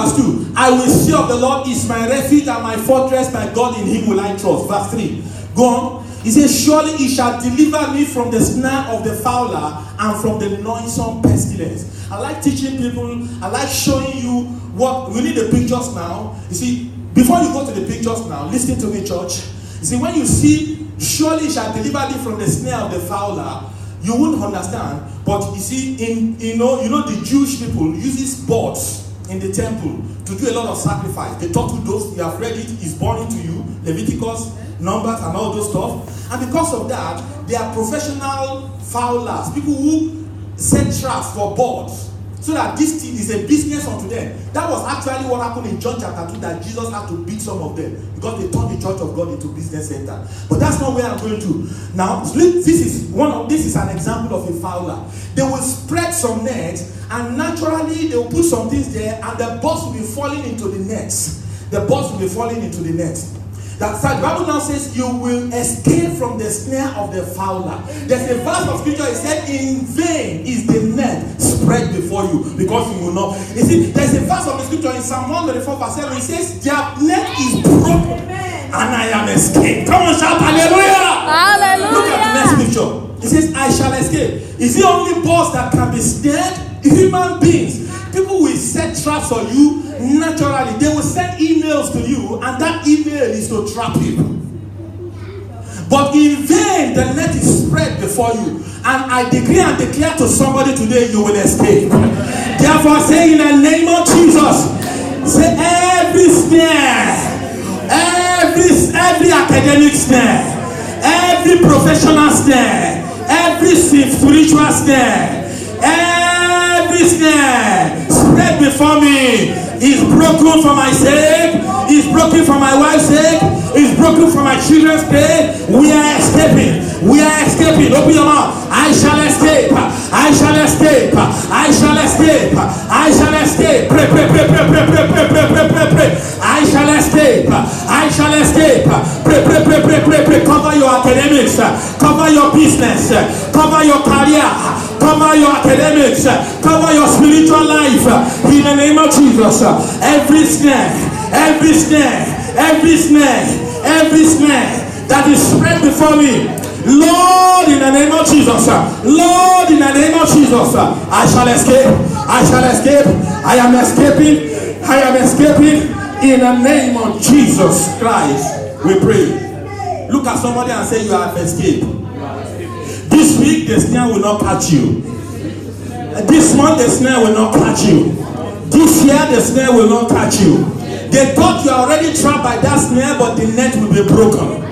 I will say of the Lord is my refuge and my fortress, my God, in him will I trust. Verse 3. Go on. He says, surely he shall deliver me from the snare of the fowler and from the noisome pestilence. I like teaching people. I like showing you what we need the pictures now. You see, before you go to the pictures now, listen to me, church. You see, when you see, surely he shall deliver thee from the snare of the fowler, you wouldn't understand. But you see, you know the Jewish people uses boards in the temple to do a lot of sacrifice. They talk to those, you have read it, is born into you, Leviticus, Numbers, and all those stuff. And because of that, they are professional fowlers, people who set traps for birds, so that this thing is a business unto them. That was actually what happened in John chapter 2, that Jesus had to beat some of them because they turned the church of God into business center. But that's not where I'm going to. Now, this is an example of a fowler. They will spread some nets, and naturally they will put some things there, and the birds will be falling into the nets. the birds will be falling into the net. That's why the Bible now says you will escape from the snare of the fowler. There's a verse of scripture, it said, in vain is the net spread before you, because you will not. You see, there's a verse of the scripture in Psalm 134 verse 7, it says, their net is broken and I am escaped. Come on, shout hallelujah! Hallelujah! Look at the next scripture. It says, I shall escape. Is it only birds that can be snared? Human beings. People will set traps on you naturally. They will send emails to you, and that email is to trap you. But in vain, the net is spread before you. And I decree and declare to somebody today, you will escape. Therefore, say in the name of Jesus, say every snare, every academic snare, every professional snare, every spiritual snare, every snare spread before me is broken for my sake, is broken for my wife's sake, is broken for my children's sake. We are escaping. We are escaping. Open your mouth. I shall escape. I shall escape. I shall escape. I shall escape. Pray, pray, pray, pray, pray, pray, pray, pray, pray, pray, pray. I shall escape. I shall escape. Pray, pray, pray, pray, pray, pray. Cover your academics. Cover your business. Cover your career. Cover your academics. Cover your spiritual life. In the name of Jesus. Every snare, every snare, every snare, every snare that is spread before me, Lord, in the name of Jesus, Lord, in the name of Jesus, I shall escape. I shall escape. I am escaping. I am escaping in the name of Jesus Christ. We pray. Look at somebody and say, you have escaped. This week the snare will not catch you. This month the snare will not catch you. This year the snare will not catch you. They thought you are already trapped by that snare, but the net will be broken.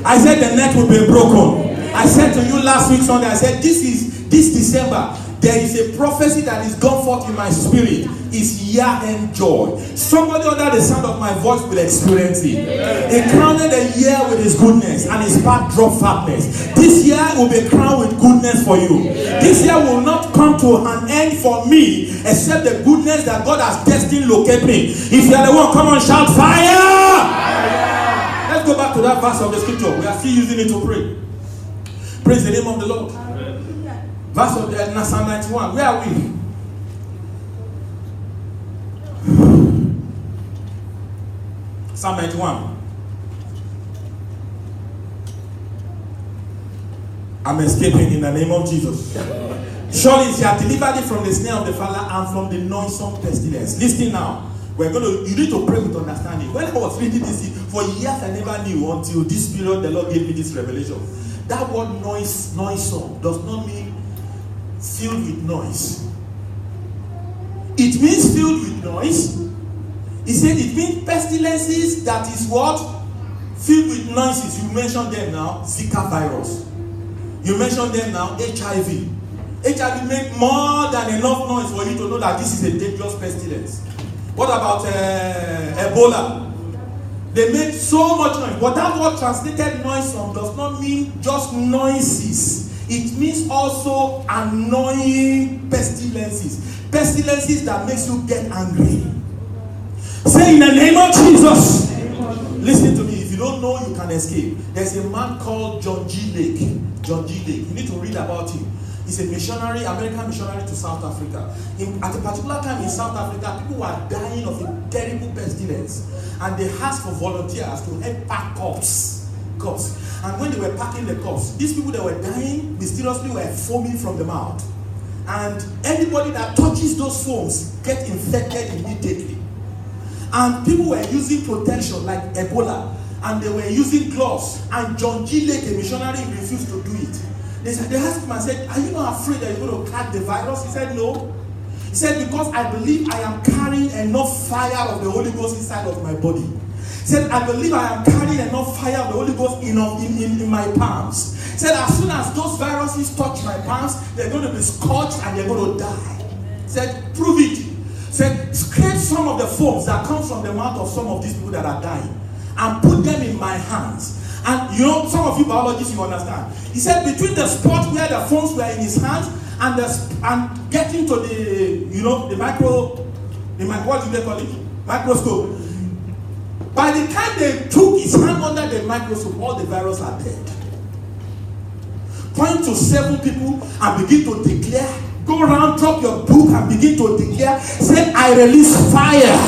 I said the net will be broken. I said to you last week Sunday, I said this December, there is a prophecy that is gone forth in my spirit. It's year-end joy. Somebody under the sound of my voice will experience it. He crowned a year with his goodness, and his path dropped fatness. This year will be crowned with goodness for you. This year will not come to an end for me, except the goodness that God has destined locate me. If you are the one, come on, shout fire! Let's go back to that verse of the scripture. We are still using it to pray. Praise the name of the Lord. Verse of Psalm 91. Where are we? Psalm 91. I'm escaping in the name of Jesus. Surely he has delivered it from the snare of the fowler and from the noisome pestilence. Listen now. You need to pray with understanding. When I was reading this, for years I never knew until this period the Lord gave me this revelation. That word noisome does not mean filled with noise. It means filled with noise. He said it means pestilences that is what? Filled with noises. You mentioned them now. Zika virus. You mentioned them now. HIV. HIV make more than enough noise for you to know that this is a dangerous pestilence. What about Ebola? They make so much noise. But that word translated noisome does not mean just noises. It means also annoying pestilences. Pestilences that makes you get angry. Say in the name of Jesus. Listen to me. If you don't know, you can escape. There's a man called John G. Lake. John G. Lake. You need to read about him. He's a missionary, American missionary to South Africa. At a particular time in South Africa, people were dying of a terrible pestilence. And they asked for volunteers to help pack cups. And when they were packing the cups, these people that were dying mysteriously were foaming from the mouth. And anybody that touches those foams get infected immediately. And people were using protection like Ebola. And they were using gloves. And John G. Lake, a missionary, refused to do it. They asked him and said, are you not afraid that you're going to catch the virus? He said, no. He said, because I believe I am carrying enough fire of the Holy Ghost inside of my body. He said, I believe I am carrying enough fire of the Holy Ghost in my palms. He said, as soon as those viruses touch my palms, they're going to be scorched and they're going to die. He said, prove it. He said, scrape some of the foams that come from the mouth of some of these people that are dying and put them in my hands. And you know, some of you biologists, you understand. He said between the spot where the phones were in his hands and getting to what do they call it? Microscope. By the time they took his hand under the microscope, all the virus are dead. Point to 7 people and begin to declare. Go around, drop your book and begin to declare. Say, I release fire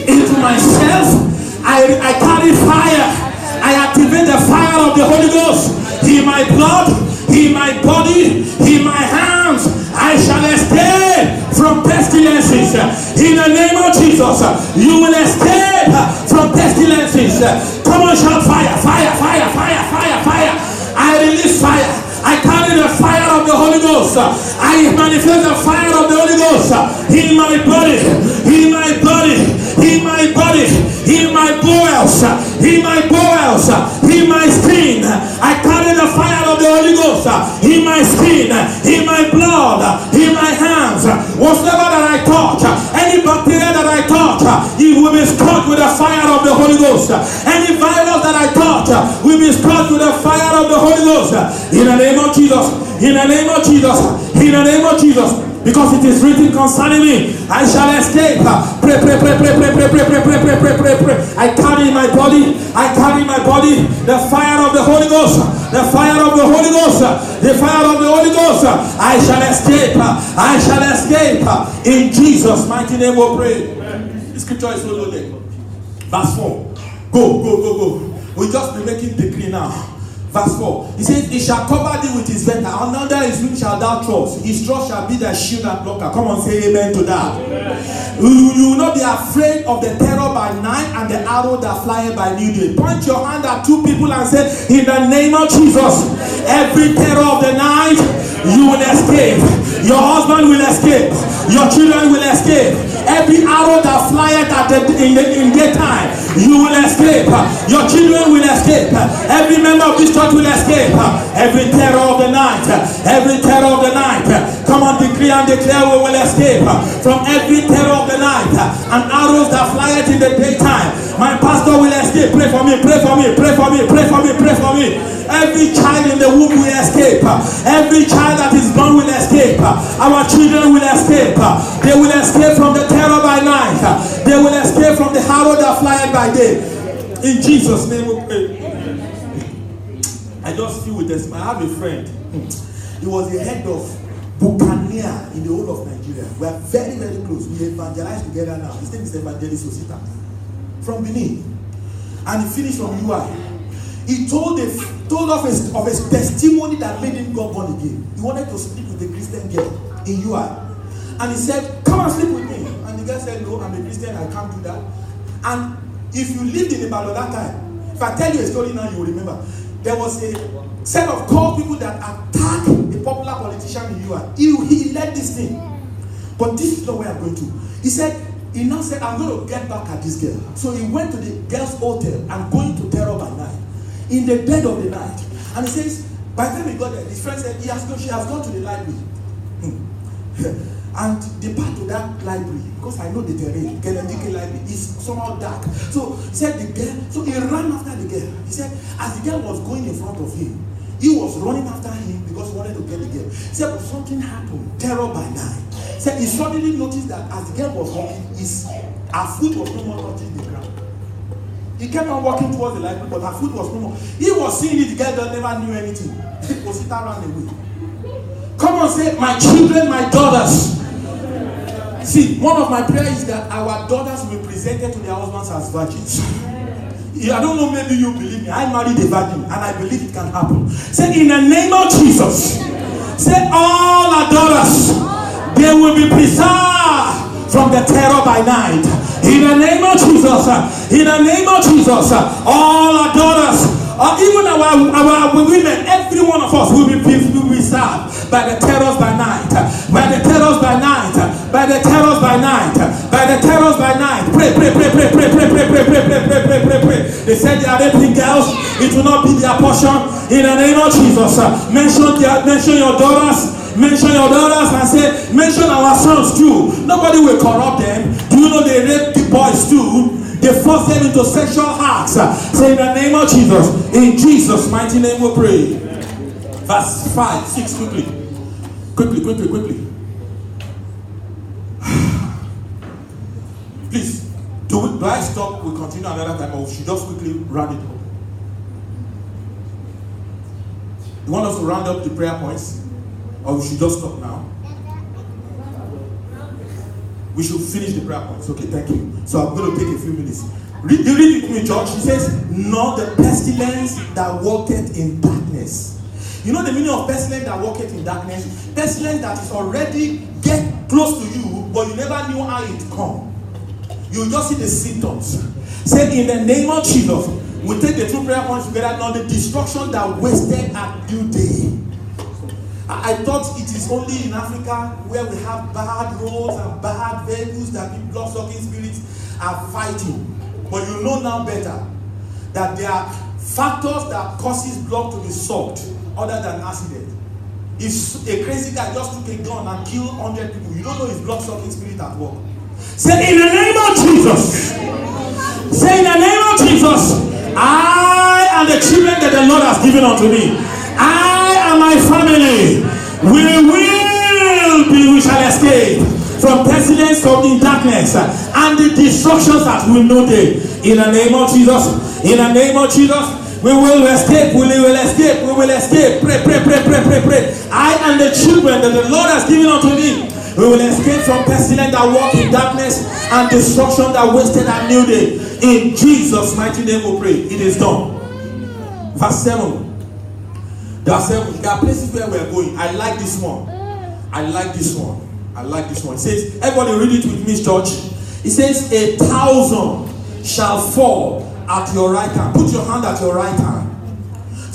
into myself. I carry fire. I activate the fire of the Holy Ghost in my blood, in my body, in my hands. I shall escape from pestilences. In the name of Jesus, you will escape from pestilences. Come on, shout fire, fire, fire, fire, fire, fire. I release fire. I carry the fire of the Holy Ghost. I manifest the fire of the Holy Ghost in my body, in my body, in my body, in my bowels, in my bowels, in my skin. I carry the fire of the Holy Ghost in my skin, in my blood, in my hands. Whatever that I touch, any bacteria that I touch, it will be struck with the fire of the Holy Ghost. Any virus that I touch will be struck with the fire of the Holy Ghost. In the name of Jesus, in the name of Jesus, in the name of Jesus. Because it is written concerning me, I shall escape. Pray, pray, pray, pray, pray, pray, pray, pray, pray, pray, pray, pray, pray. I carry in my body the fire of the Holy Ghost, the fire of the Holy Ghost, the fire of the Holy Ghost. I shall escape. I shall escape. In Jesus' mighty name we pray. The scripture is so loaded. Verse 4. Go. We'll just be making decree now. Verse 4. He says, he shall cover thee with his venter. Under his wing shall thou trust. His trust shall be thy shield and blocker. Come on, say amen to that. You will not be afraid of the terror by night and the arrow that flieth by new day. Point your hand at 2 people and say, in the name of Jesus, every terror of the night, you will escape. Your husband will escape. Your children will escape. Every arrow that flieth in daytime, you will escape. Your children will escape. Every member of this church will escape. Every terror of the night. Every terror of the night. Come on, decree and declare we will escape from every terror of the night and arrows that flieth in the daytime. My pastor will escape. Pray for me, pray for me, pray for me, pray for me, pray for me. Every child in the womb will escape. Every child that is born will escape. Our children will escape. They will escape from the terror by night. They will escape from the arrow that flieth by day. In Jesus' name we pray. I just feel with this. I have a friend. He was the head of Buccaneer in the whole of Nigeria. We are very, very close. We evangelize together now. His name is Evangelist Osita from Benin. And he finished from UI. He told of his testimony that made him got born again. He wanted to sleep with a Christian girl in UI. And he said, come and sleep with me. And the girl said, no, I'm a Christian, I can't do that. And if you lived in Ibadan that time, if I tell you a story now, you will remember. There was a set of cult people that attacked a popular politician in UI. He led this thing. But this is not where I'm going to. He now said, I'm going to get back at this girl. So he went to the girl's hotel and going to terror by night. In the dead of the night. And he says, by the time he got there, his friend said, she has gone to the library. And the path to that library, because I know the terrain, Kelendike library, is somehow dark. So he said the girl, so he ran after the girl. He said, as the girl was going in front of him, he was running after him because he wanted to get the girl. He said, but something happened, terror by night. He said, he suddenly noticed that as the girl was walking, her foot was no more touching the ground. He kept on walking towards the library, but her foot was no more. He was seeing it, the girl never knew anything. Osita ran away. Come on, say, my children, my daughters. See, one of my prayers is that our daughters will be presented to their husbands as virgins. I don't know, maybe you believe me. I married a virgin and I believe it can happen. Say, in the name of Jesus, say, all our daughters, they will be preserved from the terror by night. In the name of Jesus, in the name of Jesus, all our daughters, even our women, every one of us will be served by the terrors by night, by the terrors by night, by the terrors by night, by the terrors by night. Pray, pray, pray, pray, pray, pray, pray, pray, pray, pray, pray, pray, pray, pray. They said they are raping girls. It will not be their portion. In the name of Jesus, mention your daughters. Mention your daughters and say, mention our sons too. Nobody will corrupt them. Do you know they rape the boys too? They force them into sexual acts. Say in the name of Jesus. In Jesus' mighty name we pray. Verse 5, 6, quickly. Please, do I I stop, we continue another time, or we should just quickly round it up? You want us to round up the prayer points? Or we should just stop now? We should finish the prayer points. Okay, thank you. So I'm going to take a few minutes. Read it with me, church. He says, "Not the pestilence that walketh in darkness." You know the meaning of pestilence that walketh in darkness? Pestilence that is already get close to you, but you never knew how it come. You just see the symptoms. Say, in the name of Jesus, we take the two prayer points together. Now, the destruction that wasted at New Day. I thought it is only in Africa where we have bad roads and bad vehicles that the blood-sucking spirits are fighting. But you know now better that there are factors that causes blood to be sucked other than accident. If a crazy guy just took a gun and killed 100 people, you don't know his blood-sucking spirit at work. Say, in the name of Jesus. Say, in the name of Jesus, I and the children that the Lord has given unto me, I and my family, we shall escape from pestilence, from in darkness, and the destructions that we know there. In the name of Jesus, in the name of Jesus, we will escape, we will escape, we will escape. Pray, pray, pray, pray, pray, pray. I and the children that the Lord has given unto me, we will escape from pestilence that walk in darkness and destruction that wasted our new day. In Jesus' mighty name we pray. It is done. Verse 7. There are places where we are going. I like this one. I like this one. I like this one. It says, everybody read it with me, church. It says, 1,000 shall fall at your right hand. Put your hand at your right hand.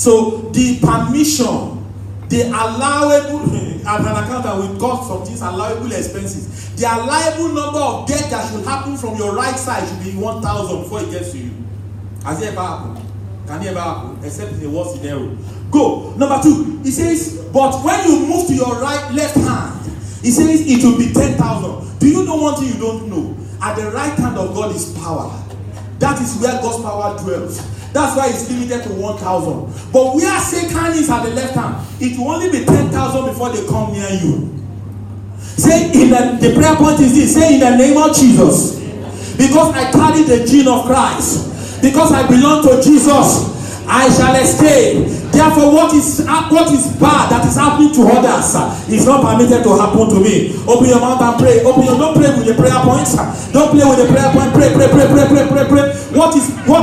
So the permission, the allowable, as an accountant, we got some things, allowable expenses. The allowable number of debt that should happen from your right side should be 1,000 before it gets to you. Has it ever happened? Can it ever happen? Except in the worst scenario. Go. Number 2. It says, but when you move to your left hand, it says it will be 10,000. Do you know one thing you don't know? At the right hand of God is power. That is where God's power dwells. That's why it's limited to 1,000. But where Satan is at the left hand, it will only be 10,000 before they come near you. Say, the prayer point is this. Say, in the name of Jesus. Because I carry the gene of Christ. Because I belong to Jesus, I shall escape. Therefore, what is bad that is happening to others is not permitted to happen to me. Open your mouth and pray. Don't play with the prayer points. Don't play with the prayer point. Pray, pray, pray, pray, pray, pray, pray. What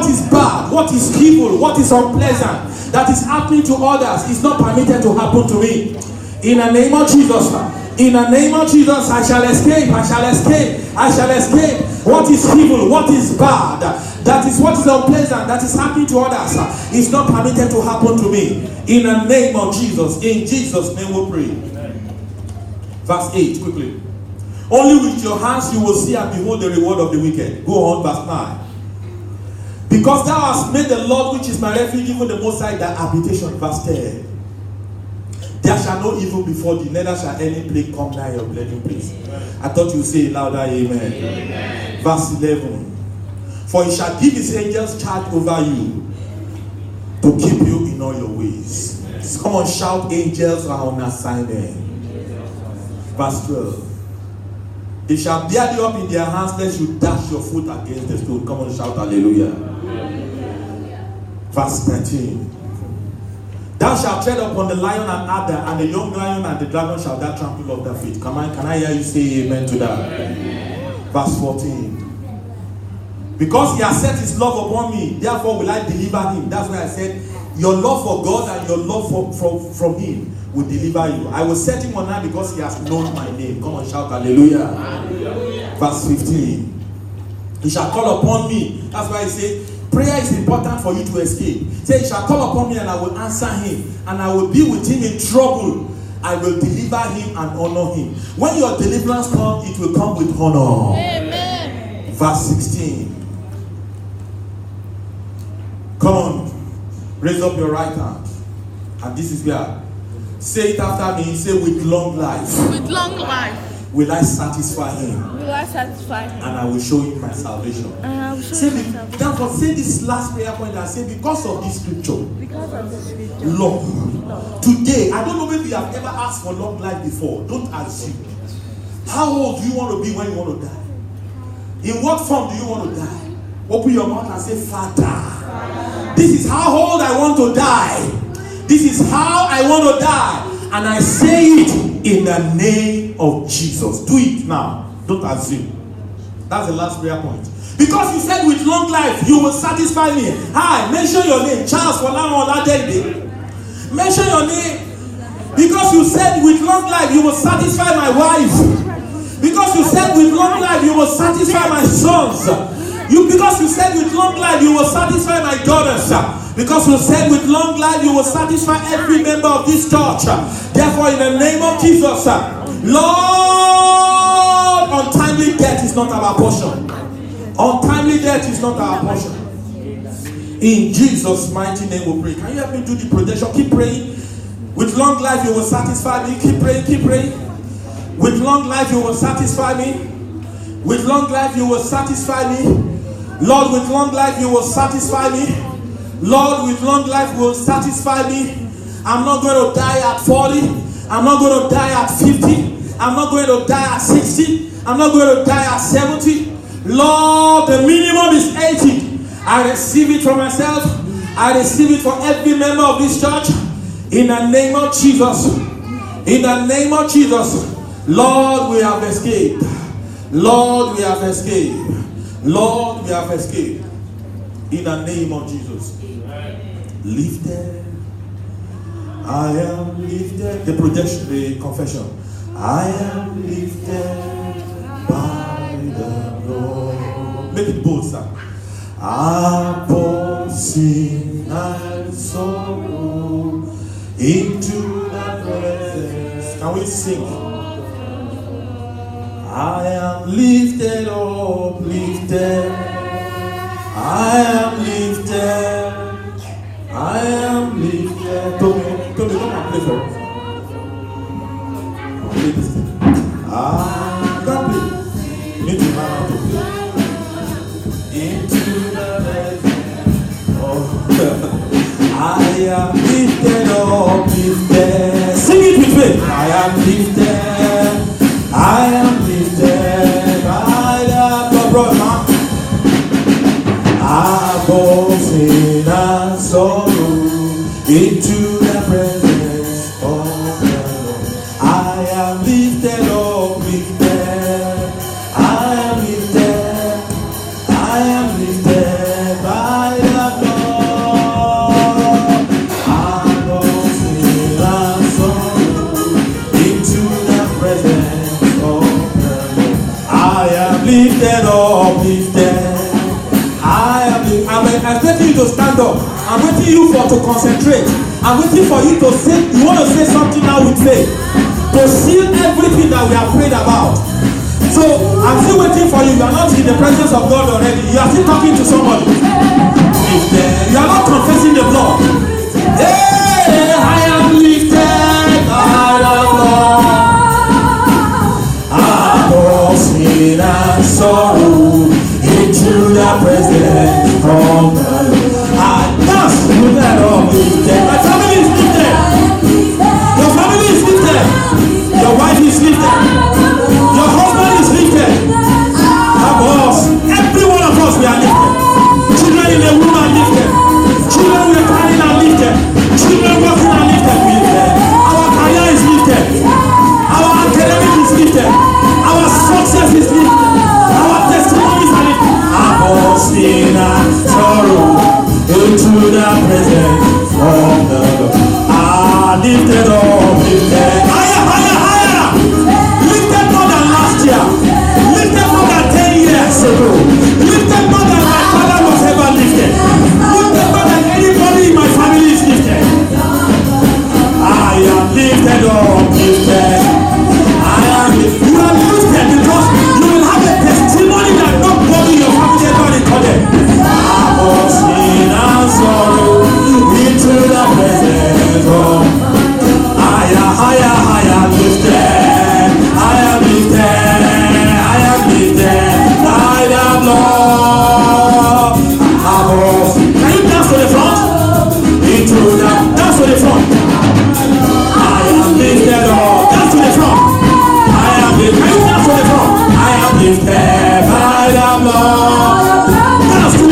is bad? What is evil? What is unpleasant that is happening to others is not permitted to happen to me. In the name of Jesus. In the name of Jesus, I shall escape. I shall escape. I shall escape. What is evil? What is bad? That is what is unpleasant, that is happening to others, is not permitted to happen to me. In the name of Jesus. In Jesus' name we pray. Verse 8, quickly. Only with your hands you will see and behold the reward of the wicked. Go on, verse 9. Because thou hast made the Lord, which is my refuge, even the Most High, thy habitation. Verse 10. There shall no evil before thee, neither shall any plague come nigh your dwelling place. I thought you would say it louder, amen. Amen. Verse 11. For he shall give his angels charge over you to keep you in all your ways. Come on, shout, angels are on assignment. Verse 12. They shall bear you up in their hands, lest you dash your foot against the stone. Come on, shout hallelujah. Verse 13. Thou shalt tread upon the lion and adder, and the young lion and the dragon shall thou trample under feet. Come on, can I hear you say amen to that? Amen. Verse 14. Because he has set his love upon me, therefore will I deliver him. That's why I said, your love for God and your love from him will deliver you. I will set him on high because he has known my name. Come on, shout hallelujah. Hallelujah. Verse 15. He shall call upon me. That's why I say, prayer is important for you to escape. Say, he shall call upon me and I will answer him. And I will be with him in trouble. I will deliver him and honor him. When your deliverance comes, it will come with honor. Amen. Verse 16. Come on, raise up your right hand. And this is where, say it after me, say, with long life. With long life. Will I satisfy him? Will I satisfy him? And I will show him my salvation. And I will show him my salvation. Therefore, say this last prayer point and say, because of this scripture. Because of this scripture. Lord. Today, I don't know if you have ever asked for long life before. Don't assume. How old do you want to be when you want to die? In what form do you want to die? Open your mouth and say, Father. This is how old I want to die. This is how I want to die. And I say it in the name of Jesus. Do it now. Don't assume. That's the last prayer point. Because you said with long life you will satisfy me. Hi, mention your name. Charles Folarin Oladele. Mention your name. Because you said with long life you will satisfy my wife. Because you said with long life you will satisfy my sons. Because you said with long life you will satisfy my daughters. Because you said with long life you will satisfy every member of this church. Therefore, in the name of Jesus, Lord, untimely death is not our portion. Untimely death is not our portion. In Jesus' mighty name we pray. Can you help me do the projection? Keep praying. With long life you will satisfy me. Keep praying, keep praying. With long life you will satisfy me. With long life you will satisfy me. Lord, with long life you will satisfy me. Lord, with long life will satisfy me. I'm not going to die at 40. I'm not going to die at 50. I'm not going to die at 60. I'm not going to die at 70. Lord, the minimum is 80. I receive it for myself. I receive it for every member of this church. In the name of Jesus. In the name of Jesus. Lord, we have escaped. Lord, we have escaped. Lord, we have escaped. In the name of Jesus. Lifted. I am lifted. The projection, the confession. I am lifted by the Lord. Make it bold, sir. Above sin and sorrow, into the presence. Can we sing? I am lifted up, lifted. I am lifted. I am lifted. Tommy, come and play for us. Play this thing. Come play. Need to learn how to play. Into the presence of I am lifted up, lifted. Sing it with me. I am lifted. I am lifted by the brother. Above sin and sorrow, into the presence of the Lord. I am lifted up, lifted. I am lifted. I am lifted by the Lord. Above sin and sorrow, into the presence of the Lord. I am lifted up, lifted. I'm expecting you to stand up. I'm waiting you to concentrate. I'm waiting for you to say, you want to say something now with faith. To seal everything that we have prayed about. So, I'm still waiting for you. You are not in the presence of God already. You are still talking to somebody. You are not confessing the blood. Hey, I am lifted by the Lord. Above sin and sorrow, into the presence of the Lord. I dance with that all lifted. My family is lifted. Your family is lifted. Your wife is lifted. Your husband is lifted. Every one of us, we are lifted. Children in the womb are lifted. Children we are carrying are lifted. Children working are lifted. Our career is lifted. Our academic is lifted. Our success is lifted. Our testimonies are lifted. Above sin and sorrow, into the presence of the Lord. Lifted up, lifted. Higher, higher, higher. Lifted more than last year. Lifted more than 10 years ago. Lifted more than my father was ever lifted. Lifted more than anybody in my family is lifted. I am lifted up, lifted. I am lifted. You are lifted because you will have a testimony that nobody in your family ever recorded. Above sin and sorrow, into the presence of higher, higher, higher, lifted. I am lifted. I am lifted by the Lord. Above. Can you dance to the front? Into the dance to the front. I am lifted up. Dance to the front. I am lifted. Can you dance to the front? I am lifted by the Lord. Dance to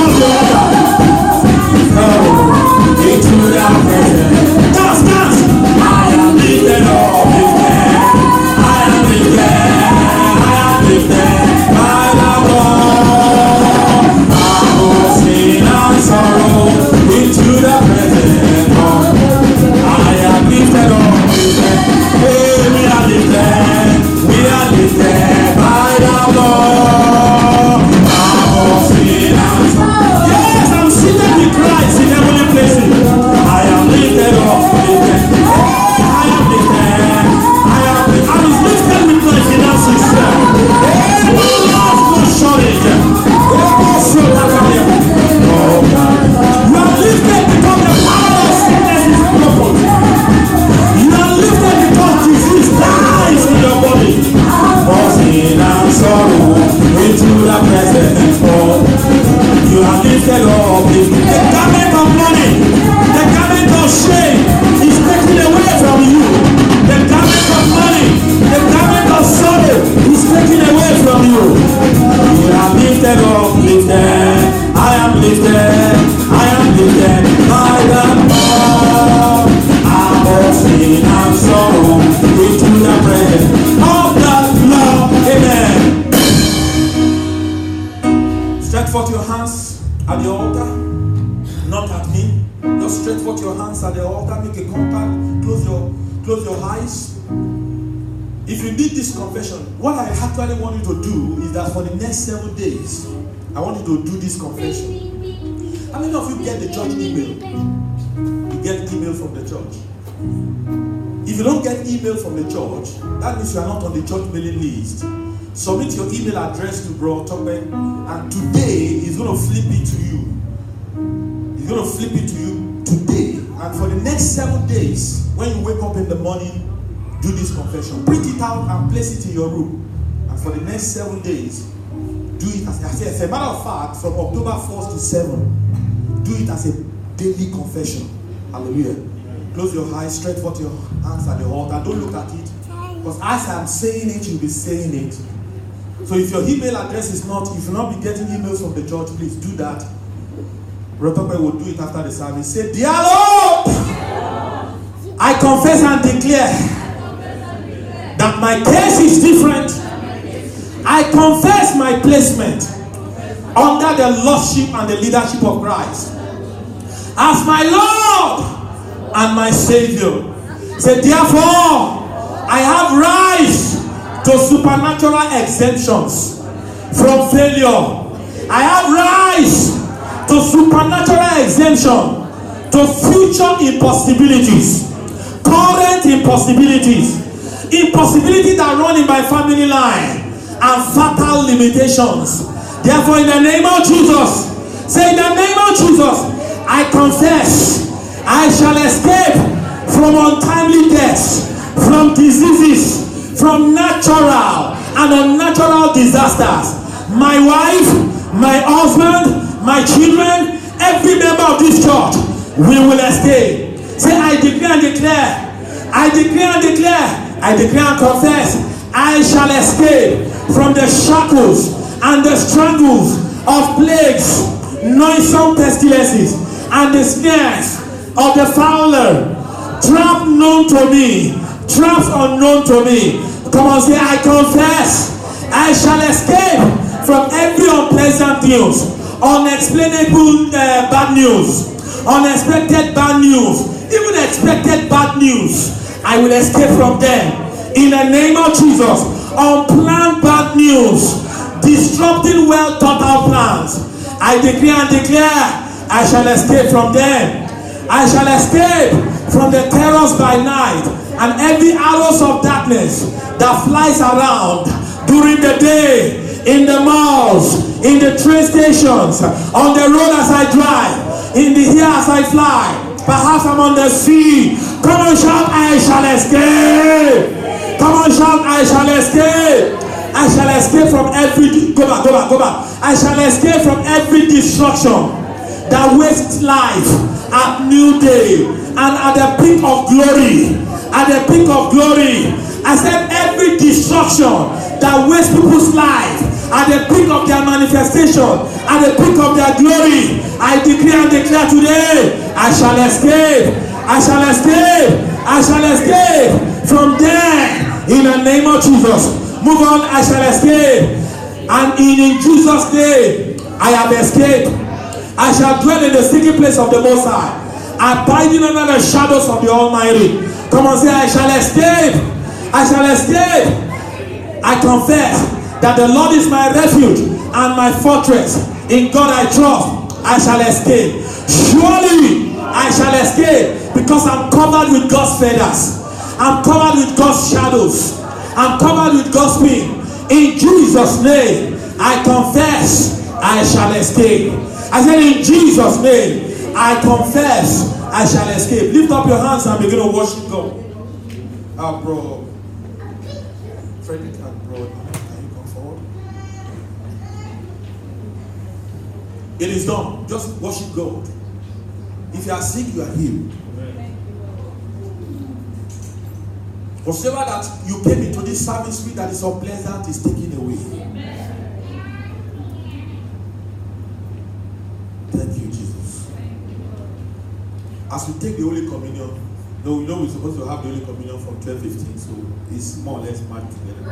I am lifted by the power. I'm all sin and sorrow into the presence of the Lord. Amen. Stretch forth your hands at the altar, not at me. Just stretch forth your hands at the altar, make a contact, close your eyes. If you did this confession, what I actually want you to do is that for the next 7 days, I want you to do this confession. How many of you get the church email? You get email from the church. If you don't get email from the church, that means you are not on the church mailing list. Submit your email address to Bro Tope, and today he's going to flip it to you. He's going to flip it to you today. And for the next 7 days, when you wake up in the morning, do this confession. Print it out and place it in your room. And for the next 7 days, do it as a matter of fact, from October 1st to 7th, do it as a daily confession. Hallelujah. Close your eyes, stretch forth your hands at the altar. Don't look at it. Because as I'm saying it, you'll be saying it. So if your email address is not, if you'll not be getting emails from the church, please do that. Rotope will do it after the service. Say, Dear Lord, I confess and declare that my case is different. I confess my placement under the lordship and the leadership of Christ as my Lord and my Savior. Say, therefore, I have rights to supernatural exemptions from failure. I have rights to supernatural exemption to future impossibilities, current impossibilities, impossibilities that run in my family line, and fatal limitations. Therefore, in the name of Jesus, say, in the name of Jesus, I confess I shall escape from untimely deaths, from diseases, from natural and unnatural disasters. My wife, my husband, my children, every member of this church, we will escape. Say, I declare and declare, I declare and declare, I declare and confess, I shall escape from the shackles and the strangles of plagues, noisome pestilences, and the snares of the fowler, trap known to me, traps unknown to me. Come on, say, I confess, I shall escape from every unpleasant news, unexplainable bad news, unexpected bad news, even expected bad news. I will escape from them in the name of Jesus. Unplanned bad news, disrupting well thought out plans, I decree and declare, I shall escape from them. I shall escape from the terrors by night and every arrows of darkness that flies around during the day, in the malls, in the train stations, on the road as I drive, in the air as I fly, perhaps I'm on the sea. Come on, shout, I shall escape. Come on, shout, I shall escape. I shall escape from every, go back. I shall escape from every destruction that wastes life at new day and at the peak of glory. At the peak of glory. I said every destruction that wastes people's life at the peak of their manifestation, at the peak of their glory, I decree and declare today, I shall escape. I shall escape. I shall escape from there in the name of Jesus. Move on, I shall escape. And in Jesus' name, I have escaped. I shall dwell in the secret place of the Most High, abiding under the shadows of the Almighty. Come on, say, I shall escape. I shall escape. I confess that the Lord is my refuge and my fortress. In God I trust. I shall escape. Surely I shall escape because I'm covered with God's feathers. I'm covered with God's shadows. I'm covered with God's wing. In Jesus' name, I confess I shall escape. I said, in Jesus' name, I confess I shall escape. Lift up your hands and begin to worship God. Bro Frederick and bro, can you come forward? It is done. Just worship God. If you are sick, you are healed. Whatever that you came into this service with that is unpleasant is taken away. Thank as we take the Holy Communion, no, we're supposed to have the Holy Communion from 12:15, so it's more or less marked together.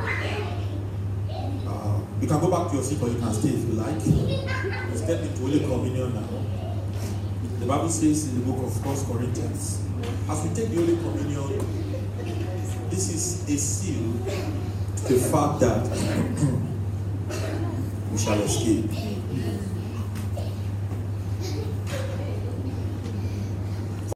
You can go back to your seat or you can stay if you like. Let's get into Holy Communion now. The Bible says in the book of 1 Corinthians, as we take the Holy Communion, this is a seal to the fact that we shall escape.